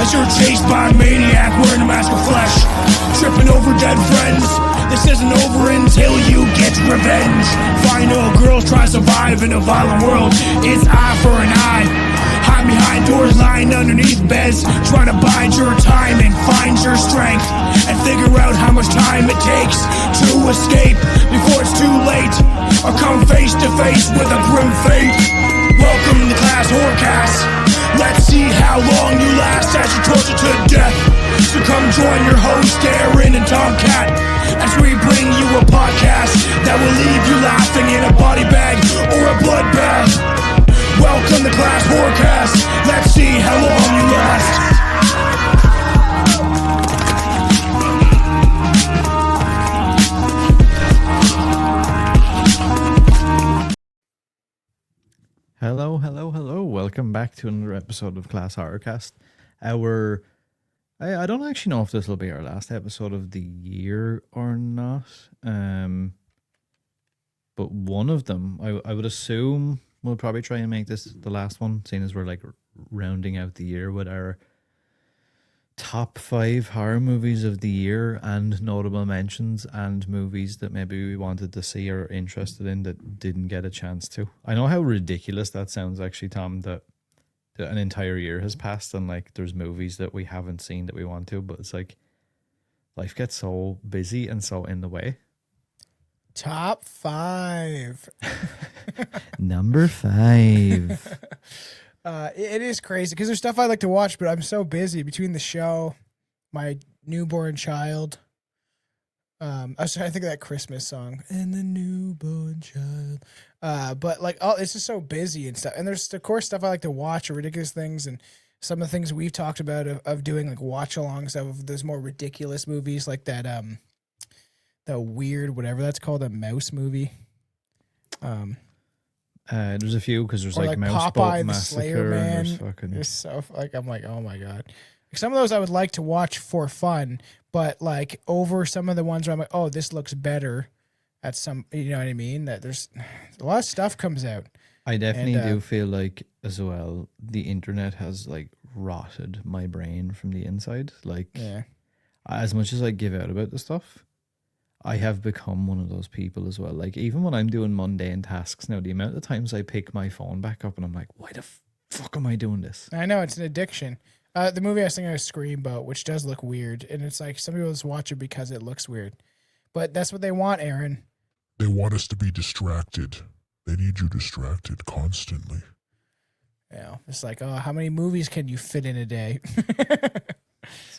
as you're chased by a maniac wearing a mask of flesh, tripping over dead friends. This isn't over until you get revenge. Final girls try to survive in a violent world. It's eye for an eye. Hide behind doors, lying underneath beds, trying to bide your time and find your strength, and figure out how much time it takes to escape before it's too late, or come face to face with a grim fate. Welcome to Class Horrorcast. Let's see how long you last as you torture to death. So come join your host Aaron and Tomcat as we bring you a podcast that will leave you laughing in a body bag or a bloodbath. Welcome to Class Horrorcast. Let's see how long you last. Hello. Welcome back to another episode of Class Horrorcast. I don't actually know if this will be our last episode of the year or not. But one of them, I would assume we'll probably try and make this the last one, seeing as we're like rounding out the year with our top 5 horror movies of the year and notable mentions and movies that maybe we wanted to see or interested in that didn't get a chance to. I know how ridiculous that sounds actually, Tom, that an entire year has passed and like there's movies that we haven't seen that we want to, but it's like life gets so busy and so in the way. Top 5. Number 5. It is crazy because there's stuff I like to watch, but I'm so busy between the show, my newborn child. I was trying to think of that Christmas song, and the newborn child. But like, it's just so busy and stuff. And there's of course stuff I like to watch, or ridiculous things, and some of the things we've talked about of doing like watch-alongs of those more ridiculous movies, like that the weird whatever that's called, a mouse movie. There's a few because there's or like Popeye Mouseboat the Massacre. Slayer Man. And fucking... It's so like I'm like, oh my god. Some of those I would like to watch for fun, but like over some of the ones where I'm like, oh, this looks better at some, you know what I mean? That there's a lot of stuff comes out. I definitely do feel like as well the internet has like rotted my brain from the inside. Like, Yeah. as much as I give out about the stuff, I have become one of those people as well. Like, even when I'm doing mundane tasks now, the amount of times I pick my phone back up and I'm like, why the fuck am I doing this? I know, it's an addiction. The movie I was thinking of Screamboat, which does look weird, and it's like some people just watch it because it looks weird. But that's what they want, Aaron. They want us to be distracted. They need you distracted constantly. You know, it's like, oh, how many movies can you fit in a day?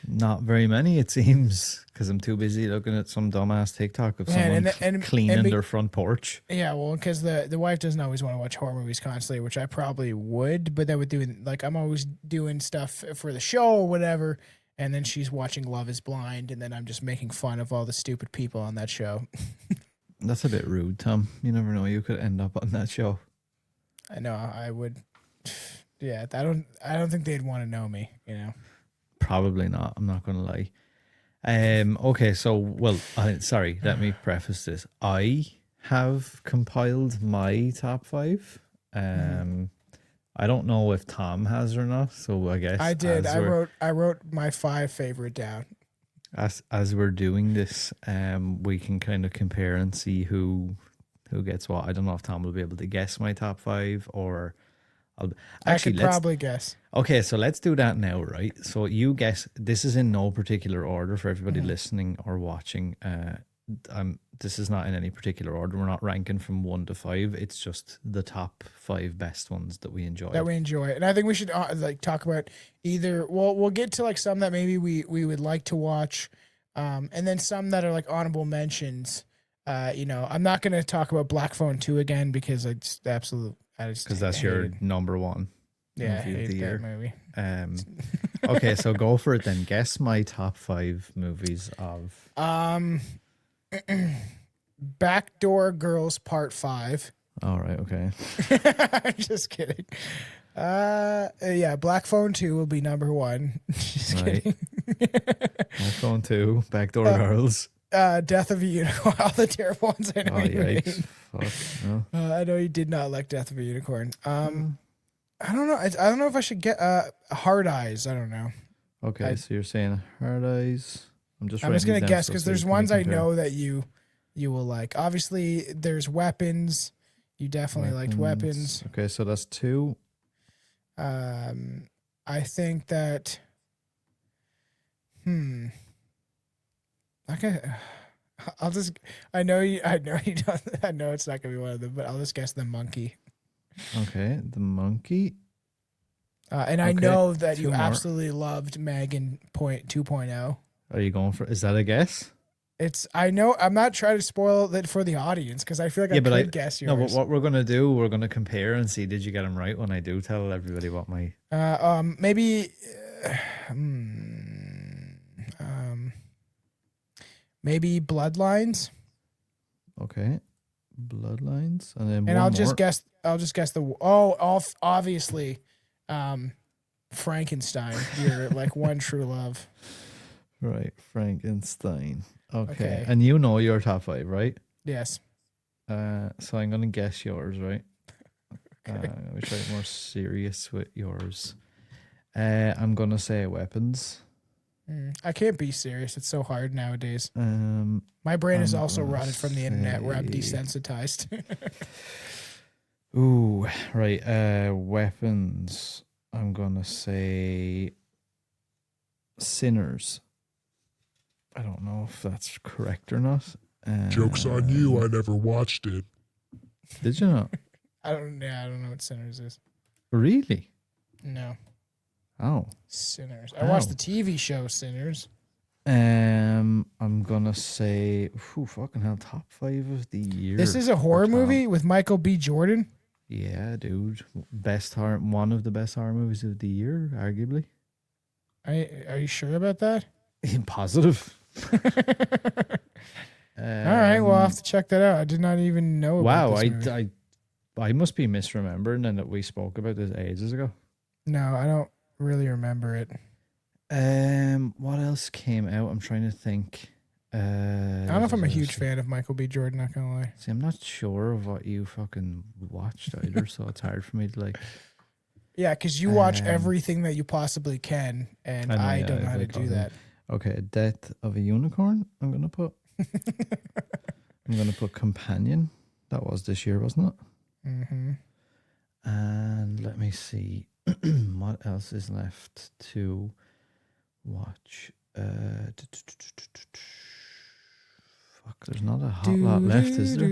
Not very many, it seems, because I'm too busy looking at some dumbass TikTok of someone cleaning their front porch. Yeah, well, because the wife doesn't always want to watch horror movies constantly, which I probably would, but then with doing, like, I'm always doing stuff for the show or whatever, and then she's watching Love is Blind, and then I'm just making fun of all the stupid people on that show. That's a bit rude, Tom. You never know, you could end up on that show. I know, I would. Yeah, I don't think they'd want to know me, you know. Probably not. I'm not going to lie. Okay, so, well, sorry, let me preface this. I have compiled my top 5. I don't know if Tom has or not, so I guess I did. I wrote my 5 favorite down. As we're doing this, we can kind of compare and see who gets what. I don't know if Tom will be able to guess my top 5 or... I could probably guess. Okay, so let's do that now, right? So you guess. This is in no particular order for everybody listening or watching. This is not in any particular order. We're not ranking from 1 to 5. It's just the top 5 best ones that we enjoy. And I think we should like talk about either. Well, we'll get to like some that maybe we would like to watch, and then some that are like honorable mentions. You know, I'm not going to talk about Black Phone 2 again because it's absolute. Because that's your number 1. Yeah, I movie of the year. That movie. Okay, so go for it then. Guess my top 5 movies of. Backdoor Girls Part 5. All right. Okay. Just kidding. Yeah, Black Phone 2 will be number 1. Just kidding. Black Phone 2, Backdoor Girls. Death of a Unicorn. All the terrible ones I know you made. Fuck, no. I know you did not like Death of a Unicorn. I don't know. I don't know if I should get Hard Eyes. I don't know. Okay, so you're saying Hard Eyes. I'm just I'm just writing gonna these down guess so because we there's can ones I compare. know that you will like. Obviously, there's Weapons. You definitely liked Weapons. Okay, so that's 2. I think that. Okay. I'll just. I know you. I know you don't. I know it's not gonna be one of them, but I'll just guess The Monkey. Okay, The Monkey. And I Okay, know that 2 you more. absolutely loved Megan 2.0. Are you going for? Is that a guess? It's. I know. I'm not trying to spoil it for the audience because I feel like I but could guess yours. no. But what we're gonna do? We're gonna compare and see did you get them right when I do tell everybody what my. Maybe. Maybe Bloodlines. Okay, Bloodlines, and then And one I'll more. just guess. I'll just guess obviously, Frankenstein. You're like one true love. Right, Frankenstein. Okay, Okay. and you know your top 5, right? Yes. So I'm gonna guess yours, right? We try more serious with yours. I'm gonna say Weapons. I can't be serious. It's so hard nowadays. My My brain is also rotted from the internet where I'm desensitized. Ooh, right. Weapons. I'm gonna say Sinners. I don't know if that's correct or not. Joke's on you, I never watched it. Did you not? I don't know what Sinners is. Really? No. Oh. Sinners. I watched the TV show Sinners. I'm gonna say, fucking hell, top 5 of the year. This is a horror for movie with Michael B. Jordan. Yeah, dude. One of the best horror movies of the year, arguably. Are you sure about that? Positive. All right, well, I'll have to check that out. I did not even know about Wow, this movie. I must be misremembering and that we spoke about this ages ago. No, I don't really remember it. What else came out? I'm trying to think. I don't know if I'm a huge fan of Michael B. Jordan, not gonna lie. See, I'm not sure of what you fucking watched either, so it's hard for me to like. Yeah, because you watch everything that you possibly can, and I don't know how to do that. Okay, Death of a Unicorn. I'm gonna put. I'm gonna put Companion. That was this year, wasn't it? Mm-hmm. And let me see what else is left to watch. Fuck, there's not a hot lot left, is there?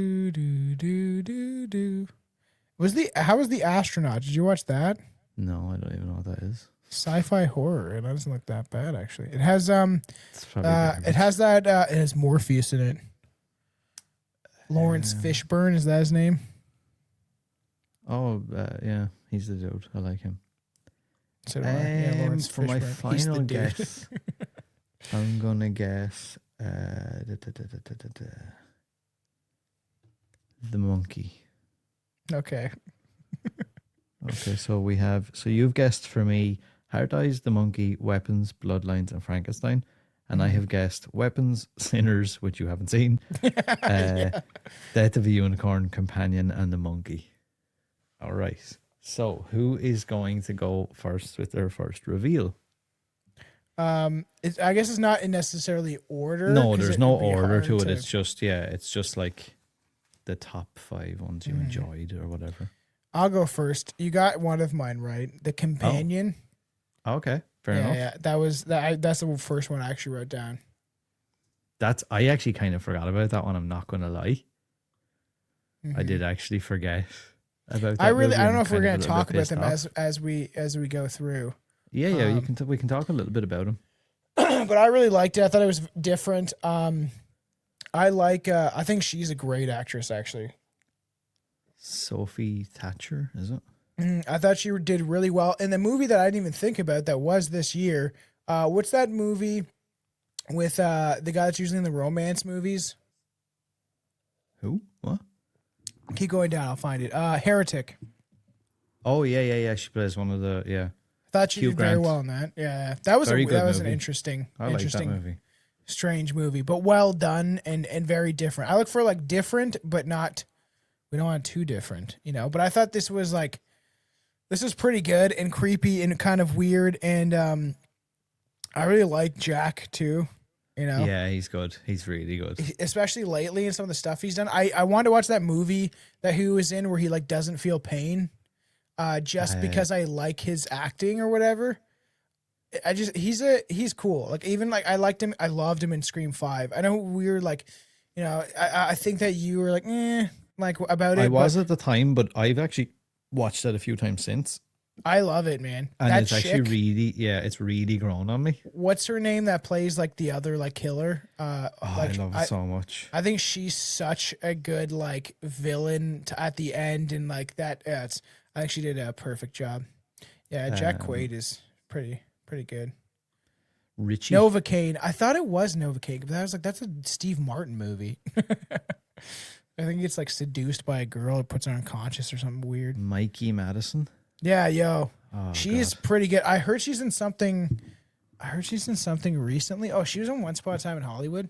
How was The Astronaut? Did you watch that? No, I don't even know what that is. Sci-fi horror. It doesn't look that bad actually. It has It's probably garbage. it has Morpheus in it. Lawrence Fishburne, is that his name? Oh, yeah, he's the dude. I like him. So do I. Yeah, Lawrence For my Fishburne. He's the final dude. guess, I'm gonna guess The Monkey. Okay. Okay, so we have. So you've guessed for me Hard Eyes, The Monkey, Weapons, Bloodlines, and Frankenstein, and I have guessed Weapons, Sinners, which you haven't seen, Death of a Unicorn, Companion, and The Monkey. All right. So who is going to go first with their first reveal? I guess it's not in necessarily order. No, 'cause there's it no would be order hard to it. It's just like the top 5 ones you enjoyed or whatever. I'll go first. You got one of mine right. The Companion. Okay, fair enough. Yeah, that's the first one I actually wrote down. I actually kind of forgot about that one. I'm not going to lie. I did actually forget about that. I movie don't and know if we're kind going of to a little talk bit about pissed them off. as we go through. Yeah, we can talk a little bit about them. But I really liked it. I thought it was different. I think she's a great actress actually. Sophie Thatcher, is it? I thought she did really well in the movie that I didn't even think about that was this year. What's that movie with the guy that's usually in the romance movies? Who? What? Keep going down. I'll find it. Heretic. Oh, yeah. She plays one of the, yeah. I thought she Hugh did very Grant. well in that. Yeah, that was Very good an movie. interesting, I like that movie. strange movie, but well done and very different. I look for like different, but not. We don't want too different, you know. But I thought this was pretty good and creepy and kind of weird, and I really like Jack too. You know, Yeah, he's good. He's really good. especially lately and some of the stuff he's done. I wanted to watch that movie that he was in where he like doesn't feel pain, just because I like his acting or whatever. I just he's cool. Like even like I liked him. I loved him in Scream 5. I know we were like, you know, I think that you were like, like about it. I was at the time, but I've actually watched that a few times since. I love it, man. And that it's actually really, it's really grown on me. What's her name that plays like the other like killer? I love it so much. I think she's such a good like villain at the end and like that. Yeah, I think she did a perfect job. Yeah, Jack Quaid is pretty good. Richie. Novocaine. I thought it was Novocaine, but I was like, that's a Steve Martin movie. I think he gets like seduced by a girl or puts her unconscious or something weird. Mikey Madison. Yeah, yo. Oh, she's pretty good. I heard she's in something recently. Oh, she was in Once Upon a Time in Hollywood.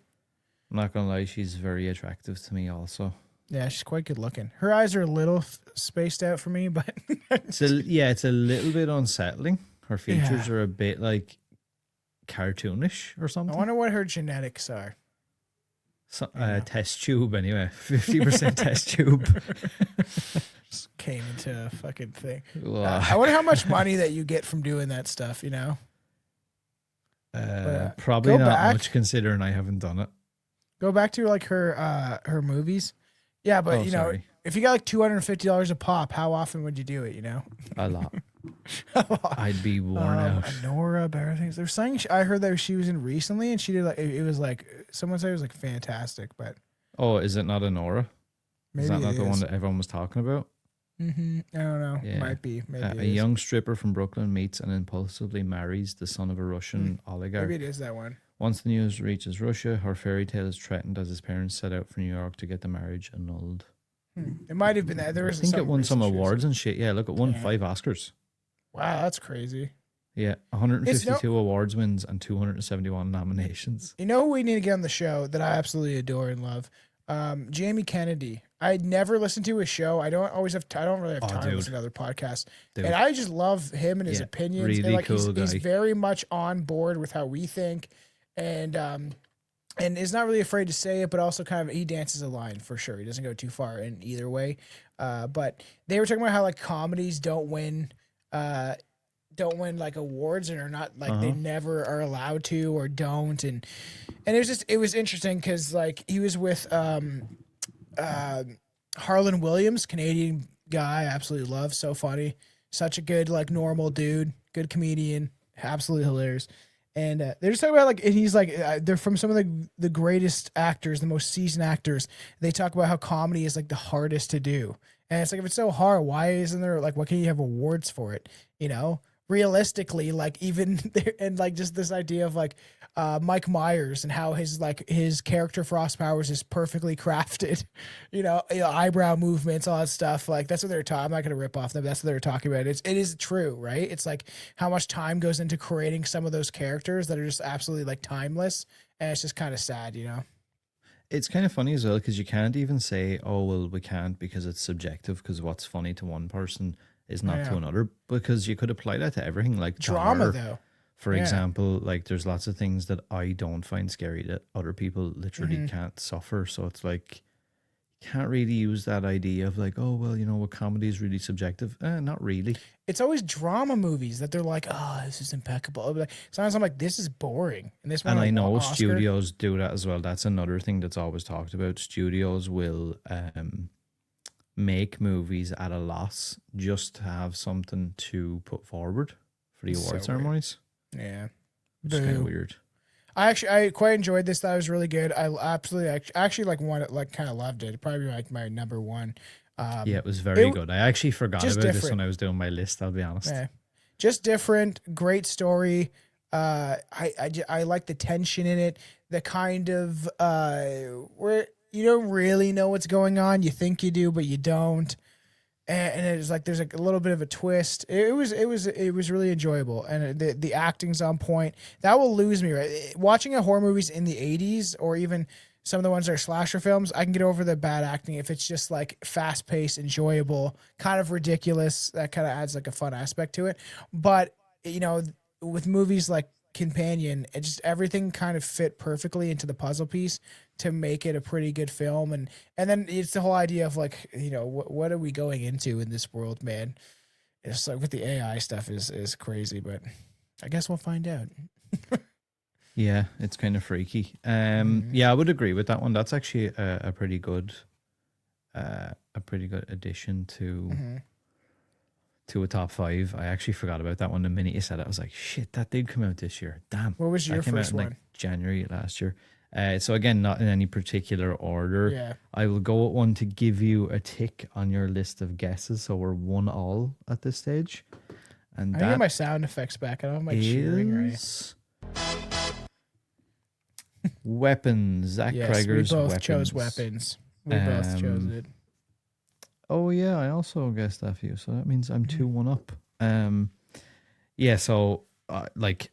I'm not gonna lie, she's very attractive to me also. Yeah, she's quite good looking. Her eyes are a little spaced out for me, but it's a little bit unsettling. Her features are a bit like cartoonish or something. I wonder what her genetics are. So, test tube anyway. 50% test tube. Just came into a fucking thing. I wonder how much money that you get from doing that stuff, you know? Probably not much considering I haven't done it. Go back to like her movies. Yeah, but know, if you got like $250 a pop, how often would you do it, you know? A lot. I'd be worn out. Nora, better things. There's something I heard that she was in recently, and she did like it was like someone said it was like fantastic. But is it not a Nora? Maybe is that not the one that everyone was talking about? I don't know. Yeah. Might be. Maybe a young stripper from Brooklyn meets and impulsively marries the son of a Russian oligarch. Maybe it is that one. Once the news reaches Russia, her fairy tale is threatened as his parents set out for New York to get the marriage annulled. It might have been that. I think it won some awards and shit. Yeah, look, it won 5 Oscars. Wow, that's crazy. Yeah, 152 awards wins and 271 nominations. You know who we need to get on the show that I absolutely adore and love? Jamie Kennedy. I never listened to his show. I don't really have time to listen to other podcasts. Dude. And I just love him and his opinions. Really and like cool guy. He's very much on board with how we think. And is not really afraid to say it, but also kind of he dances a line for sure. He doesn't go too far in either way. But they were talking about how like comedies don't win like awards and are not like they never are allowed to or don't. And it was interesting because like he was with Harlan Williams, Canadian guy, I absolutely love, so funny, such a good like normal dude, good comedian, absolutely hilarious. And they're just talking about like, and he's like, they're from some of the greatest actors, the most seasoned actors. They talk about how comedy is like the hardest to do, and it's like if it's so hard, why isn't there like why can't you have awards for it? You know, realistically, like even there, and like just this idea of like Mike Myers and how his character Frost Powers is perfectly crafted, you know, eyebrow movements, all that stuff. Like that's what they're talking. I'm not gonna rip off them. That's what they're talking about. It is true, right? It's like how much time goes into creating some of those characters that are just absolutely like timeless, and it's just kind of sad, you know. It's kind of funny as well because you can't even say, oh well, we can't because it's subjective. Because what's funny to one person is not to another. Because you could apply that to everything, like drama, though. For example, like there's lots of things that I don't find scary that other people literally can't suffer. So it's like you can't really use that idea of like, oh well, you know what, comedy is really subjective. Not really. It's always drama movies that they're like, oh, this is impeccable. Like, sometimes I'm like, this is boring. And I know studios do that as well. That's another thing that's always talked about. Studios will make movies at a loss just to have something to put forward for the award ceremonies. Yeah, it's kind of weird. I quite enjoyed this. That was really good. I absolutely actually like one like kind of loved it. Probably like my number one. Yeah, it was very good. I actually forgot about this when I was doing my list. I'll be honest. Yeah. Just different, great story. I like the tension in it. The kind of where you don't really know what's going on. You think you do, but you don't. And it's like there's like a little bit of a twist. It was really enjoyable, and the acting's on point. That will lose me, right? Watching a horror movies in the 80s or even some of the ones that are slasher films, I can get over the bad acting if it's just like fast paced, enjoyable, kind of ridiculous. That kind of adds like a fun aspect to it. But you know, with movies like companion. It just everything kind of fit perfectly into the puzzle piece to make it a pretty good film. And then it's the whole idea of like, you know, what are we going into in this world, man? It's like with the AI stuff is crazy, but I guess we'll find out. Yeah, it's kind of freaky. Yeah, I would agree with that one. That's actually a pretty good addition to a top 5. I actually forgot about that one the minute you said it. I was like, shit, that did come out this year. Damn. What was your that came first out in one? like January last year. So again, not in any particular order. Yeah. I will go with one to give you a tick on your list of guesses. So we're 1-1 at this stage. And I get that my sound effects back. I don't have my cheering right. is Weapons. Zach Yes, Kreger's we both Weapons. chose Weapons. We both chose it. Oh yeah, I also guessed that for you. So that means I'm 2-1 up. Yeah. So like,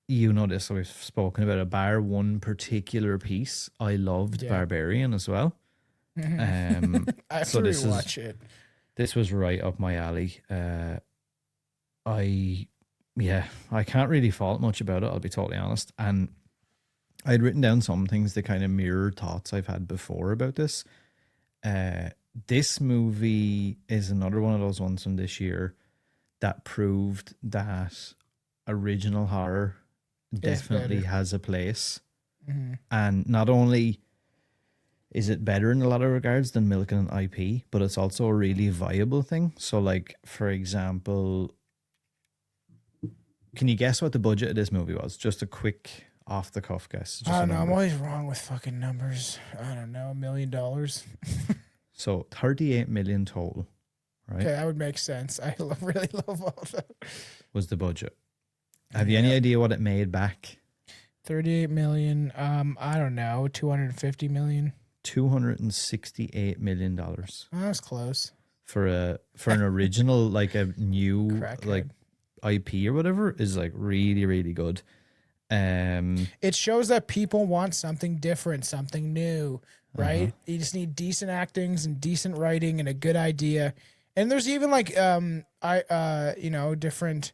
you know this. So we've spoken about a bar one particular piece. I loved Barbarian as well. I have so to this rewatch it. This was right up my alley. I can't really fault much about it. I'll be totally honest. And I'd written down some things that kind of mirror thoughts I've had before about this. This movie is another one of those ones from this year that proved that original horror definitely has a place. And not only is it better in a lot of regards than milking an IP, but it's also a really viable thing. So like, for example, can you guess what the budget of this movie was? Just a quick off the cuff guess. I don't know. I'm always wrong with fucking numbers. I don't know. $1 million. So 38 million total, right? Okay, that would make sense. I really love all that. Was the budget. Have you any idea what it made back? 38 million. I don't know. 250 million. $268 million. Oh, that was close. For an original, like a new Crackhead. like IP or whatever, is like really, really good. It shows that people want something different, something new, right? You just need decent actings and decent writing and a good idea. And there's even like different,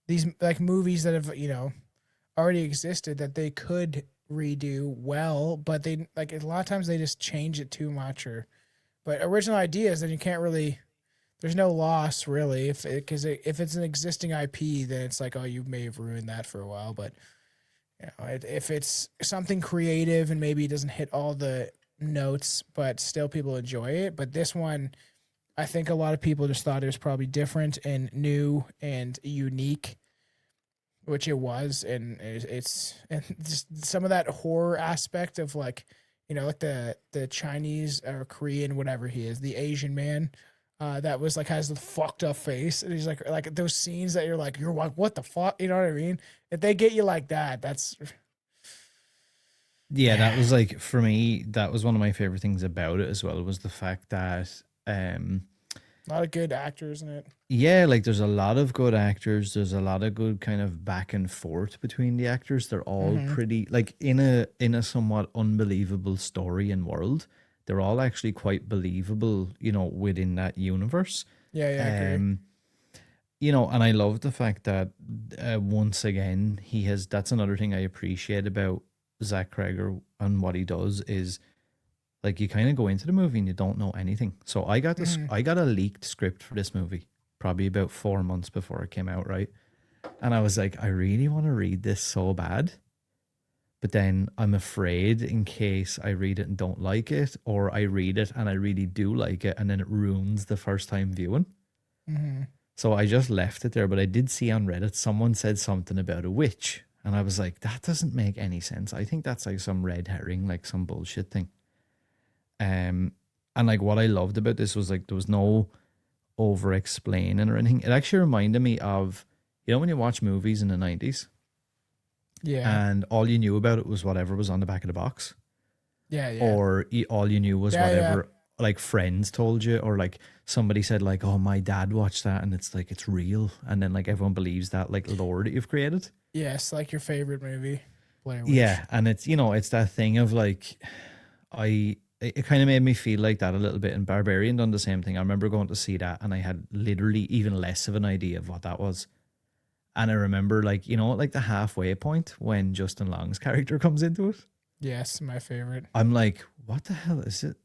these like movies that have, already existed that they could redo well, but they like a lot of times they just change it too much but original ideas, then you can't really, there's no loss really if it's an existing IP, then it's like, oh, you may have ruined that for a while. But if it's something creative and maybe it doesn't hit all the notes, but still people enjoy it. But this one, I think a lot of people just thought it was probably different and new and unique, which it was. And it's just some of that horror aspect of like, like the Chinese or Korean, whatever he is, the Asian man, that was like, has the fucked up face. And he's like those scenes that you're like, what the fuck? You know what I mean? If they get you like that, that's. Yeah, that was like, for me, that was one of my favorite things about it as well, was the fact that, a lot of good actors in it. Yeah, like there's a lot of good actors. There's a lot of good kind of back and forth between the actors. They're all pretty, like in a somewhat unbelievable story and world. They're all actually quite believable, within that universe. Yeah, I agree. And I love the fact that once again that's another thing I appreciate about Zach Kreger and what he does is, like, you kind of go into the movie and you don't know anything. So I got this, I got a leaked script for this movie probably about 4 months before it came out, right? And I was like, I really want to read this so bad, but then I'm afraid in case I read it and don't like it, or I read it and I really do like it and then it ruins the first time viewing. So I just left it there. But I did see on Reddit someone said something about a witch, and I was like, that doesn't make any sense. I think that's like some red herring, like some bullshit thing. And like what I loved about this was like there was no over explaining or anything. It actually reminded me of, when you watch movies in the 90s, and all you knew about it was whatever was on the back of the box, or all you knew was whatever like friends told you, or like somebody said like, oh, my dad watched that and it's like, it's real, and then like everyone believes that like lore that you've created. Yes, like your favorite movie, Blair Witch. Yeah, and it's it's that thing of like, it kind of made me feel like that a little bit. And Barbarian done the same thing. I remember going to see that and I had literally even less of an idea of what that was. And I remember, like, you know, like the halfway point when Justin Long's character comes into it, Yes, my favorite. I'm like, what the hell is it?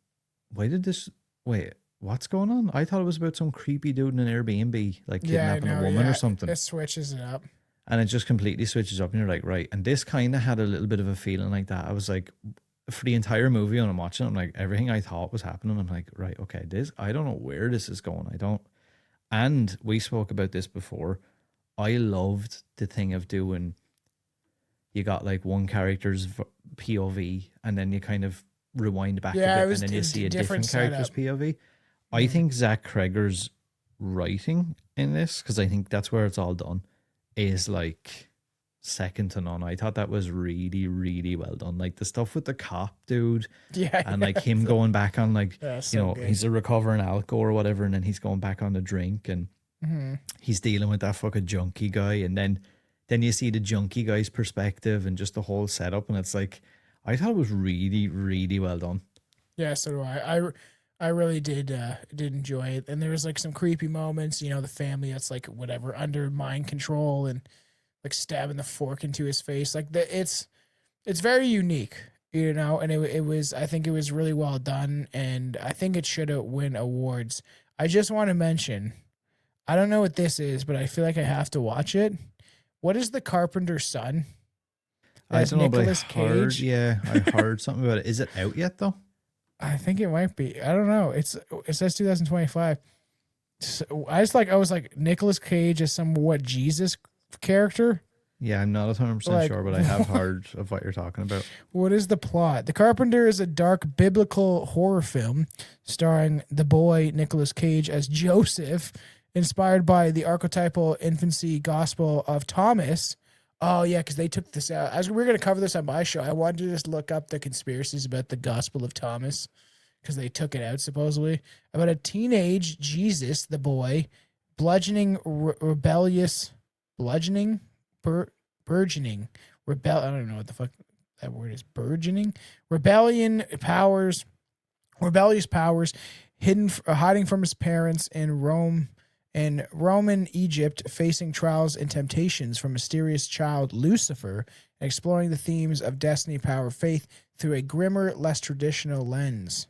Why did this? Wait, what's going on? I thought it was about some creepy dude in an Airbnb, like Yeah, I kidnapping a know. woman or Yeah, something. it switches it up. And it just completely switches up, and you're like, right. And this kind of had a little bit of a feeling like that. I was like, for the entire movie, when I'm watching, I'm like, everything I thought was happening. I'm like, right, okay, this, I don't know where this is going. I don't. And we spoke about this before. I loved the thing of doing, you got like one character's POV, and then you kind of rewind back Yeah, a it bit, was and then you a see a different different character's setup. POV. I think Zach Kreger's writing in this, because I think that's where it's all done, is like second to none. I thought that was really, really well done. Like the stuff with the cop dude, Yeah, and like him going back on, like, yeah, you so know, good. he's a recovering alco or whatever, and then he's going back on the drink, and he's dealing with that fucking junkie guy, and then you see the junkie guy's perspective and just the whole setup, and it's like, I thought it was really, really well done. Yeah, so do I. I really did enjoy it, and there was like some creepy moments. You know, the family that's like whatever under mind control and like stabbing the fork into his face. Like it's very unique, you know, and it was, I think it was really well done, and I think it should have win awards. I just want to mention, I don't know what this is, but I feel like I have to watch it. What is The Carpenter's Son? I That's don't know, but Nicolas Cage. I heard something about it. Is it out yet though? I think it might be. I don't know. It says 2025. So I was like Nicolas Cage as some what Jesus character. Yeah, I'm not 100% Like, sure, but I have heard of what you're talking about. What is the plot? The Carpenter is a dark biblical horror film starring the boy Nicolas Cage as Joseph, inspired by the archetypal infancy gospel of Thomas. Oh yeah, because they took this out. As we were going to cover this on my show, I wanted to just look up the conspiracies about the Gospel of Thomas because they took it out supposedly about a teenage Jesus, the boy, bludgeoning, rebellious, bludgeoning, burgeoning, rebel. I don't know what the fuck that word is. Burgeoning, rebellious powers, hiding from his parents in Rome. In Roman Egypt, facing trials and temptations from mysterious child Lucifer, and exploring the themes of destiny, power, faith through a grimmer, less traditional lens.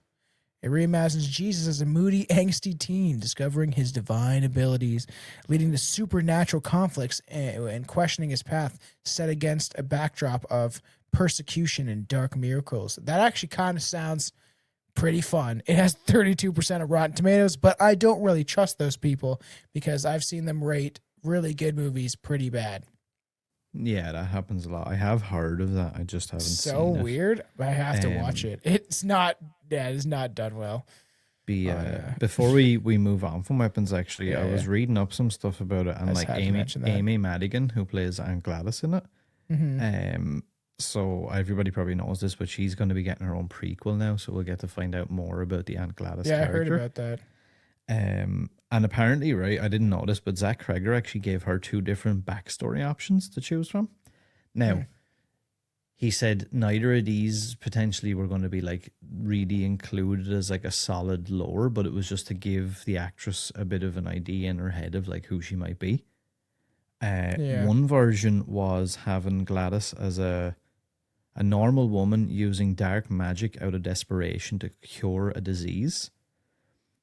It reimagines Jesus as a moody, angsty teen, discovering his divine abilities, leading to supernatural conflicts and questioning his path, set against a backdrop of persecution and dark miracles. That actually kind of sounds pretty fun. It has 32% of Rotten Tomatoes, but I don't really trust those people because I've seen them rate really good movies pretty bad. Yeah, that happens a lot. I have heard of that. I just haven't So seen it. weird. I have to watch it. It's not. Yeah, it's not done well. Before we move on from weapons, actually, Yeah, I was yeah. reading up some stuff about it, and just like had to mention that. Amy Madigan, who plays Aunt Gladys in it. So everybody probably knows this, but she's going to be getting her own prequel now, so we'll get to find out more about the Aunt Gladys Yeah, I character. heard about that. And apparently, right, I didn't notice, but Zach Kreger actually gave her two different backstory options to choose from. Now, he said neither of these potentially were going to be like really included as like a solid lore, but it was just to give the actress a bit of an idea in her head of like who she might be. One version was having Gladys as a normal woman using dark magic out of desperation to cure a disease.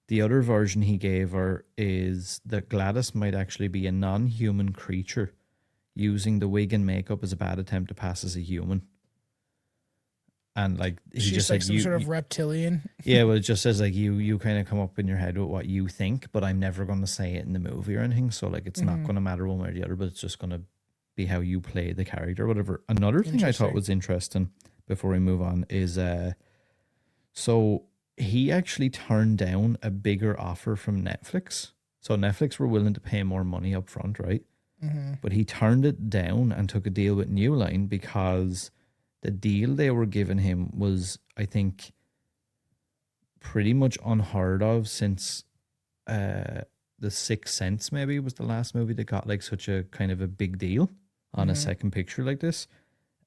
The other version he gave her is that Gladys might actually be a non-human creature using the wig and makeup as a bad attempt to pass as a human. And like he She's just like said, some sort of reptilian. yeah, well, it just says like you kind of come up in your head with what you think, but I'm never going to say it in the movie or anything. So like it's not going to matter one way or the other, but it's just going to be how you play the character or whatever. Another thing I thought was interesting before we move on is so he actually turned down a bigger offer from Netflix. So Netflix were willing to pay more money up front, right? But he turned it down and took a deal with New Line because the deal they were giving him was, I think, pretty much unheard of since The Sixth Sense maybe was the last movie that got like such a kind of a big deal on a second picture like this.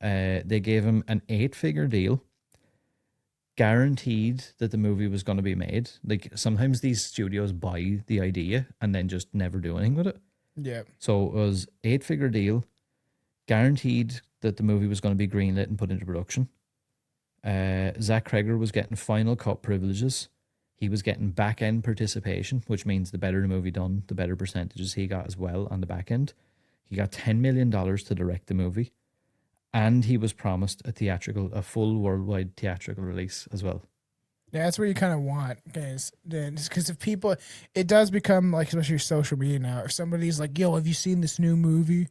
They gave him an 8-figure deal, guaranteed that the movie was going to be made. Like sometimes these studios buy the idea and then just never do anything with it. Yeah. So it was 8-figure deal, guaranteed that the movie was going to be greenlit and put into production. Zach Kreger was getting final cut privileges. He was getting back end participation, which means the better the movie done, the better percentages he got as well on the back end. He got $10 million to direct the movie, and he was promised a full worldwide theatrical release as well. Yeah, that's what you kind of want, guys. Because if people, it does become like, especially social media now. If somebody's like, "Yo, have you seen this new movie,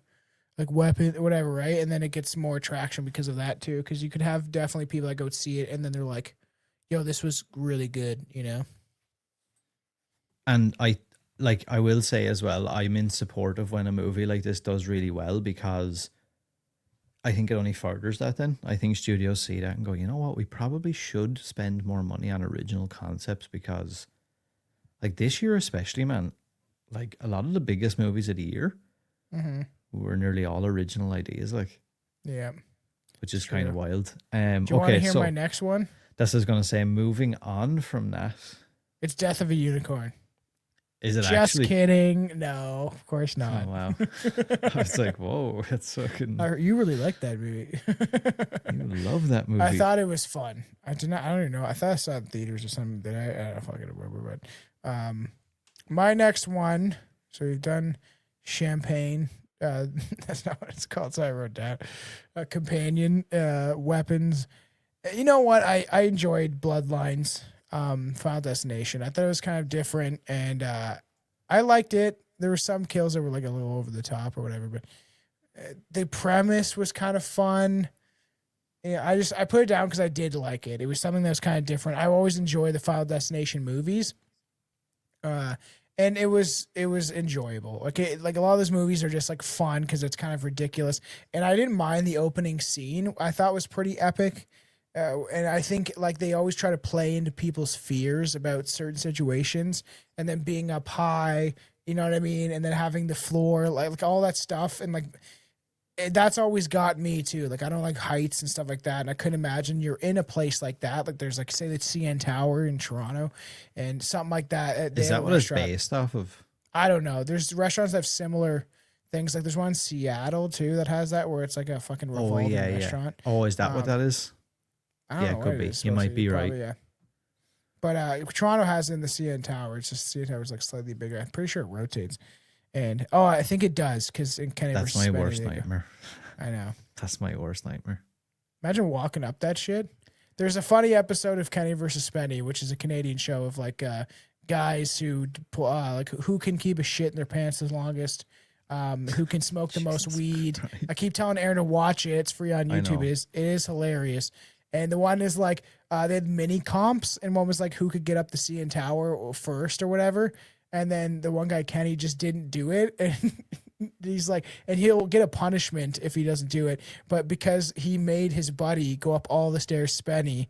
like Weapon, whatever?" Right, and then it gets more traction because of that too. Because you could have definitely people that go see it, and then they're like, "Yo, this was really good," you know. And I will say as well, I'm in support of when a movie like this does really well, because I think it only furthers that then. I think studios see that and go, you know what, we probably should spend more money on original concepts, because like this year especially, man, like a lot of the biggest movies of the year Mm-hmm. were nearly all original ideas, like, Yeah. which is Sure. kind of wild. Do you want to Okay, hear so my next one? this is going to say, moving on from that, It's Death of a Unicorn. is it Just actually? kidding. No, of course Oh not. wow! I was like, whoa, that's fucking. You really like that movie. You love that movie. I thought it was fun. I don't even know. I thought I saw it in theaters or something. That I don't fucking remember. But my next one. So we've done Champagne. That's not what it's called. So I wrote down Companion Weapons. You know what? I enjoyed Bloodlines. Final Destination. I thought it was kind of different, and I liked it. There were some kills that were like a little over the top or whatever, but the premise was kind of fun. Yeah, I put it down because I did like it. It was something that was kind of different. I always enjoy the Final Destination movies, and it was enjoyable. Like a lot of those movies are just like fun because it's kind of ridiculous, and I didn't mind the opening scene. I thought was pretty epic. And I think like they always try to play into people's fears about certain situations, and then being up high, you know what I mean, and then having the floor, like all that stuff, and like that's always got me too. Like I don't like heights and stuff like that, and I couldn't imagine you're in a place like that. Like there's like say the CN Tower in Toronto, and something like that. Is that what it's based off of? I don't know. There's restaurants that have similar things. Like there's one in Seattle too that has that, where it's like a fucking revolving restaurant. Oh, is that what that is? I don't know it what could it be. is You supposed might to be probably, right. yeah. But Toronto has it in the CN Tower. It's just CN Tower is like slightly bigger. I'm pretty sure it rotates. And I think it does because in Kenny That's versus my Spenny, worst nightmare. I know. That's my worst nightmare. Imagine walking up that shit. There's a funny episode of Kenny versus Spenny, which is a Canadian show of like guys who like who can keep a shit in their pants the longest. Who can smoke the most weed? Christ. I keep telling Aaron to watch it. It's free on I YouTube. know. It is hilarious. And the one is like they had mini comps, and one was like who could get up the CN Tower first or whatever. And then the one guy Kenny just didn't do it, and he's like, and he'll get a punishment if he doesn't do it. But because he made his buddy go up all the stairs, Spenny,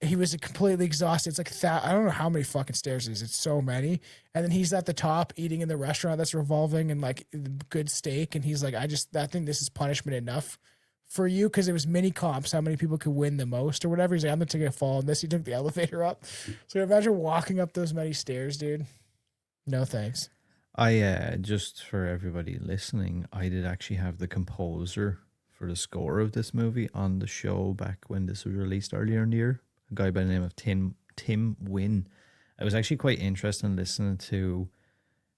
he was completely exhausted. It's like I don't know how many fucking stairs it is. It's so many. And then he's at the top eating in the restaurant that's revolving and like good steak. And he's like, I think this is punishment enough for you because it was mini comps. How many people could win the most or whatever? He's like, I'm not taking a fall unless he took the elevator up. So imagine walking up those many stairs, dude. No thanks. I just for everybody listening, I did actually have the composer for the score of this movie on the show back when this was released earlier in the year. A guy by the name of Tim Wynn. It was actually quite interesting listening to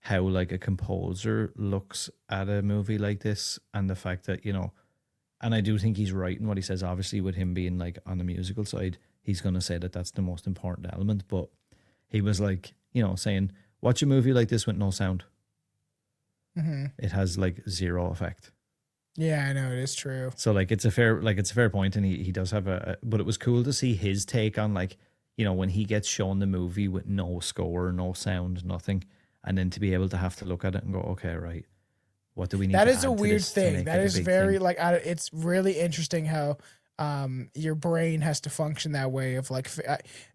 how like a composer looks at a movie like this, and the fact that, you know, and I do think he's right in what he says. Obviously, with him being like on the musical side, he's going to say that that's the most important element. But he was like, you know, saying, watch a movie like this with no sound. Mm-hmm. It has like zero effect. Yeah, I know it is true. So like it's a fair point, and he does have but it was cool to see his take on, like, you know, when he gets shown the movie with no score, no sound, nothing, and then to be able to have to look at it and go, okay, right, what do we need? That to is add a to weird this to thing. make That it a is big very thing? like it's really interesting how your brain has to function that way. Of like,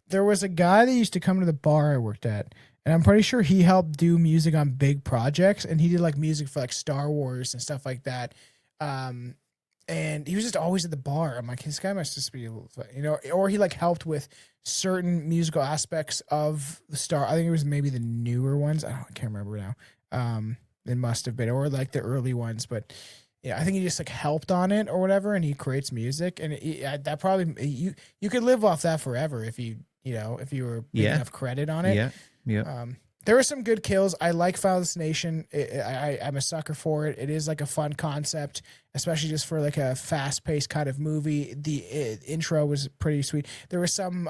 there was a guy that used to come to the bar I worked at, and I'm pretty sure he helped do music on big projects, and he did like music for like Star Wars and stuff like that. And he was just always at the bar. I'm like, this guy must just be, you know, or he like helped with certain musical aspects of the Star. I think it was maybe the newer ones. I can't remember now. It must have been, or like the early ones, but yeah, I think he just like helped on it or whatever, and he creates music, and that probably you could live off that forever if if you were big Yeah. enough credit on it. Yeah. Yeah. There were some good kills. I like Final Destination. I'm a sucker for it. It is like a fun concept, especially just for like a fast paced kind of movie. The intro was pretty sweet. There was some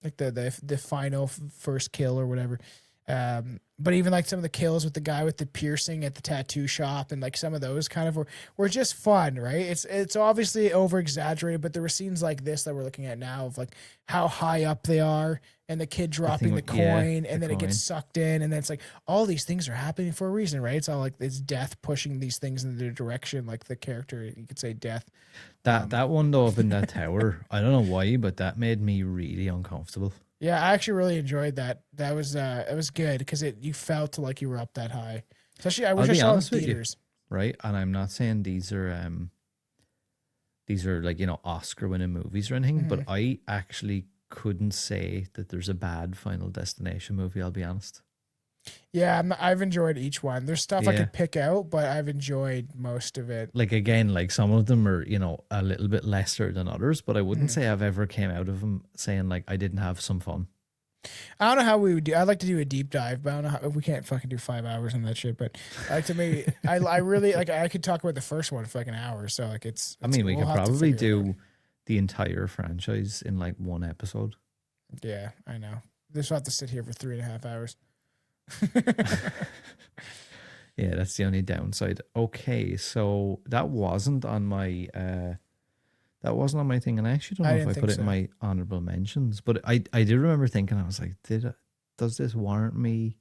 like the final first kill or whatever. But even like some of the kills with the guy with the piercing at the tattoo shop and like some of those kind of were just fun, right? It's obviously over exaggerated, but there were scenes like this that we're looking at now of like how high up they are and the kid dropping the coin and then it gets sucked in and then it's like all these things are happening for a reason, right? It's all like it's death pushing these things in the direction, like the character, you could say death. That one though up in that tower, I don't know why, but that made me really uncomfortable. Yeah, I actually really enjoyed that. That was it was good because you felt like you were up that high. Especially I wish I saw it in theaters. Right? And I'm not saying these are like, Oscar winning movies or anything, but I actually couldn't say that there's a bad Final Destination movie, I'll be honest. Yeah, I've enjoyed each one. There's stuff I could pick out, but I've enjoyed most of it. Like again, like some of them are, a little bit lesser than others, but I wouldn't say I've ever came out of them saying like I didn't have some fun. I don't know how we would do. I'd like to do a deep dive, but I don't know how, we can't fucking do 5 hours on that shit. But I like to maybe I really like I could talk about the first one for like an hour. So like I mean, we could probably do the entire franchise in like one episode. Yeah, I know. This will have to sit here for 3.5 hours. Yeah, that's the only downside. Okay, so that wasn't on my thing, and I actually don't know if I put it in my honorable mentions, but I did remember thinking, I was like, does this warrant me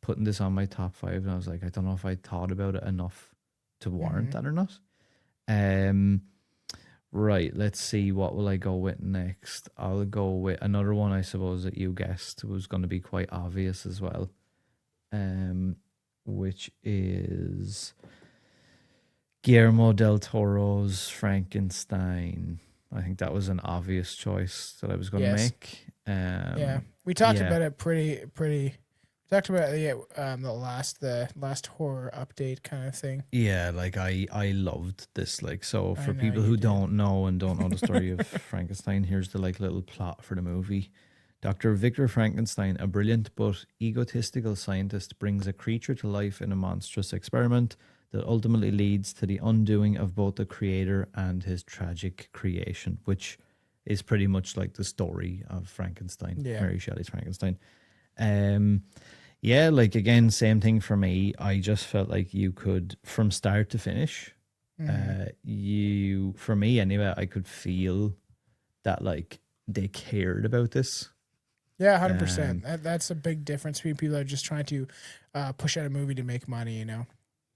putting this on my top 5? And I was like, I don't know if I thought about it enough to warrant that or not. Right, let's see, what will I go with next? I'll go with another one I suppose that you guessed was going to be quite obvious as well, which is Guillermo del Toro's Frankenstein. I think that was an obvious choice that I was going to make. Yeah, we talked about it pretty. We talked about the last horror update kind of thing. Yeah, like I loved this. Like, so for people who don't know the story of Frankenstein, here's the like little plot for the movie. Dr. Victor Frankenstein, a brilliant but egotistical scientist, brings a creature to life in a monstrous experiment that ultimately leads to the undoing of both the creator and his tragic creation, which is pretty much like the story of Frankenstein, Mary Shelley's Frankenstein. Yeah, like again, same thing for me. I just felt like you could, from start to finish, for me anyway, I could feel that like they cared about this. Yeah, 100%. That's a big difference between people that are just trying to push out a movie to make money,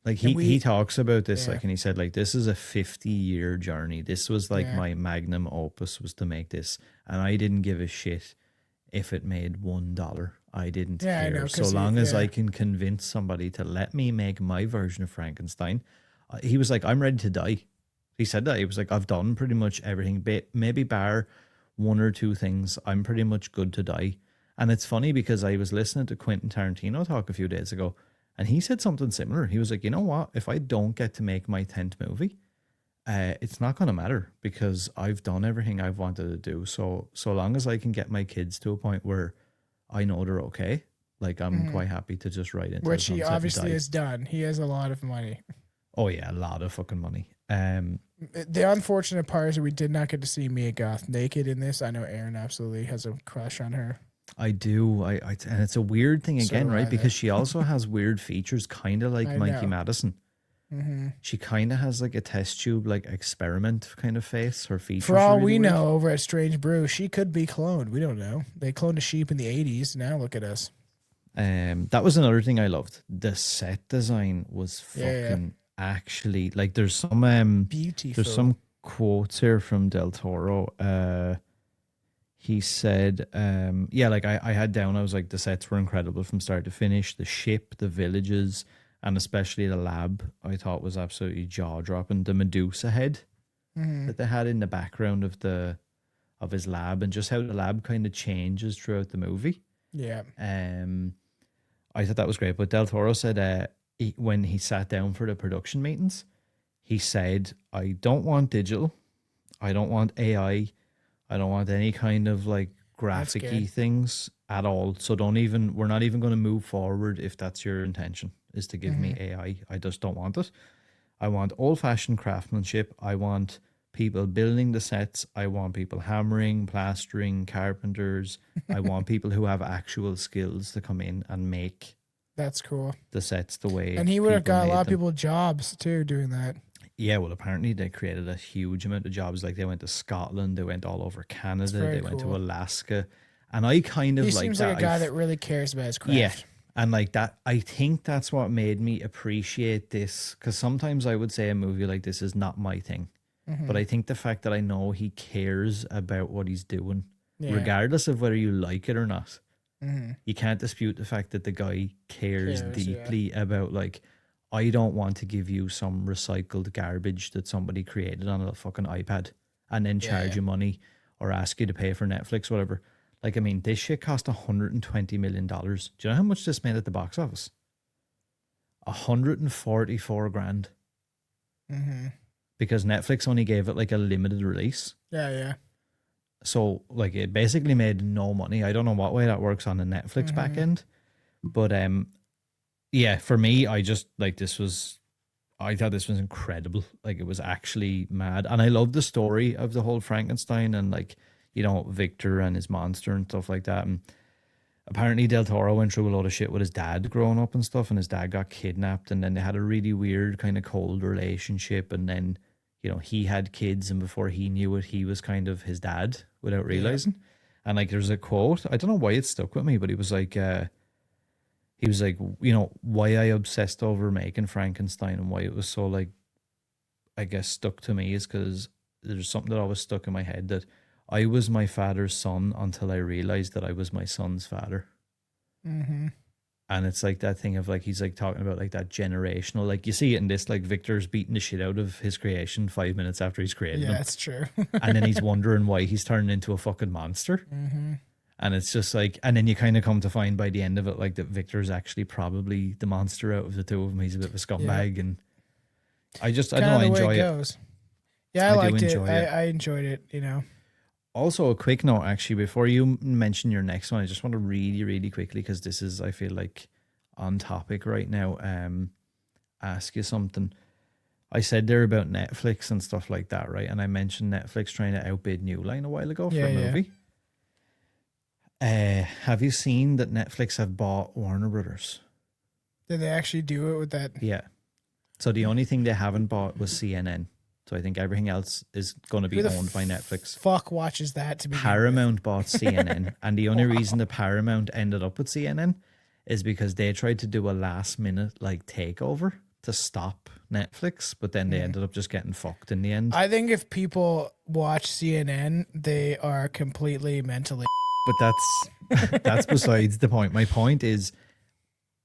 Like he talks about this, like, and he said like, this is a 50-year journey. This was like my magnum opus was to make this, and I didn't give a shit if it made $1. I didn't care. I know, so long as I can convince somebody to let me make my version of Frankenstein. He was like, I'm ready to die. He said that. He was like, I've done pretty much everything, maybe bar one or two things. I'm pretty much good to die. And it's funny because I was listening to Quentin Tarantino talk a few days ago, and he said something similar. He was like, you know what? If I don't get to make my 10th movie, it's not going to matter because I've done everything I've wanted to do. So long as I can get my kids to a point where I know they're okay, like I'm quite happy to just write into which he obviously has done. He has a lot of money. Oh yeah, a lot of fucking money. The unfortunate part is that we did not get to see Mia Goth naked in this. I know Aaron absolutely has a crush on her. I do. I and it's a weird thing again, right? Because she also has weird features, kind of like Mikey Madison. She kind of has like a test tube, like experiment kind of face. Her features. For all we know, over at Strange Brew, she could be cloned. We don't know. They cloned a sheep in the 80s. Now look at us. That was another thing I loved. The set design was fucking actually like. There's some beautiful. There's some quotes here from Del Toro. He said, like I had down, I was like, the sets were incredible from start to finish. The ship, the villages, and especially the lab, I thought was absolutely jaw-dropping. The Medusa head that they had in the background of his lab, and just how the lab kind of changes throughout the movie. Yeah. I thought that was great. But Del Toro said when he sat down for the production meetings, he said, I don't want digital. I don't want AI. I don't want any kind of like That's graphic-y good. things at all. So we're not even going to move forward if that's your intention, is to give me AI. I just don't want it. I want old-fashioned craftsmanship. I want people building the sets. I want people hammering, plastering, carpenters. I want people who have actual skills to come in and make That's cool. the sets the way And he would have people got a made lot of them. people jobs too doing that. Yeah, well, apparently they created a huge amount of jobs. Like they went to Scotland, they went all over Canada, very they went to cool. Alaska, and I kind of He like seems that. like a guy that really cares about his craft. Yeah, and like that, I think that's what made me appreciate this. Because sometimes I would say a movie like this is not my thing, but I think the fact that I know he cares about what he's doing, Yeah. regardless of whether you like it or not, Mm-hmm. you can't dispute the fact that the guy cares Cares, deeply about like, I don't want to give you some recycled garbage that somebody created on a fucking iPad and then charge yeah. you money or ask you to pay for Netflix, whatever. Like, I mean, this shit cost $120 million. Do you know how much this made at the box office? 144 grand. Mm-hmm. Because Netflix only gave it like a limited release. Yeah, yeah. So like it basically made no money. I don't know what way that works on the Netflix back end. But yeah, for me, I just like I thought this was incredible. Like it was actually mad. And I love the story of the whole Frankenstein and like, you know, Victor and his monster and stuff like that. And apparently Del Toro went through a lot of shit with his dad growing up and stuff, and his dad got kidnapped, and then they had a really weird kind of cold relationship, and then, you know, he had kids, and before he knew it, he was kind of his dad without realizing. And like there's a quote, I don't know why it stuck with me, but he was like, you know, why I obsessed over making Frankenstein and why it was so like, I guess, stuck to me is because there's something that always stuck in my head, that I was my father's son until I realized that I was my son's father. Mm-hmm. And it's like that thing of like, he's like talking about like that generational, like you see it in this, like Victor's beating the shit out of his creation 5 minutes after he's created Yeah, him. that's true. And then he's wondering why he's turning into a fucking monster. Mm-hmm. And it's just like, and then you kind of come to find by the end of it, like that Victor's actually probably the monster out of the two of them. He's a bit of a scumbag. And I don't know, I enjoy it. Goes. Yeah, I I do liked it. enjoy it. I enjoyed it, you know. Also, a quick note, actually, before you mention your next one, I just want to really, really quickly, because this is, I feel like, on topic right now, ask you something. I said there about Netflix and stuff like that, right? And I mentioned Netflix trying to outbid New Line a while ago for a movie. Have you seen that Netflix have bought Warner Brothers? Did they actually do it with that? Yeah. So the only thing they haven't bought was CNN. So I think everything else is going to be Who the owned by Netflix. Fuck watches that to be Paramount bought CNN, and the only reason the Paramount ended up with CNN is because they tried to do a last minute like takeover to stop Netflix, but then they ended up just getting fucked in the end. I think if people watch CNN, they are completely mentally. But that's besides the point. My point is,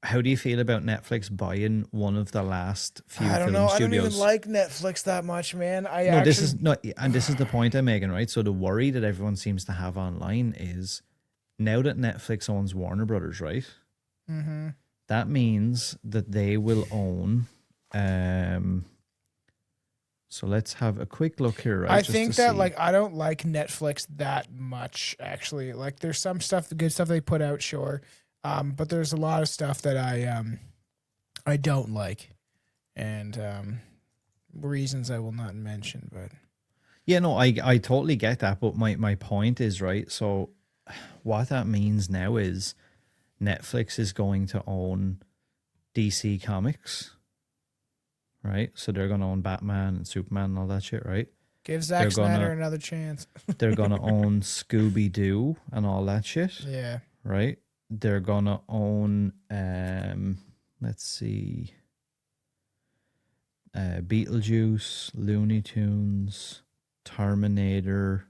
how do you feel about Netflix buying one of the last few I don't film know. studios? I don't even like Netflix that much, man. This is the point I'm making, right? So the worry that everyone seems to have online is, now that Netflix owns Warner Brothers, right? Mm-hmm. That means that they will own. So let's have a quick look here, right? I just think to that see. like I don't like Netflix that much, actually. Like there's some stuff, the good stuff they put out, sure. But there's a lot of stuff that I don't like, and reasons I will not mention. But Yeah, no, I totally get that, but my point is, right, so what that means now is Netflix is going to own DC Comics, right? So they're going to own Batman and Superman and all that shit, right? give Zack Snyder another chance. They're going to own Scooby-Doo and all that shit, Yeah. right? They're going to own, let's see, Beetlejuice, Looney Tunes, Terminator.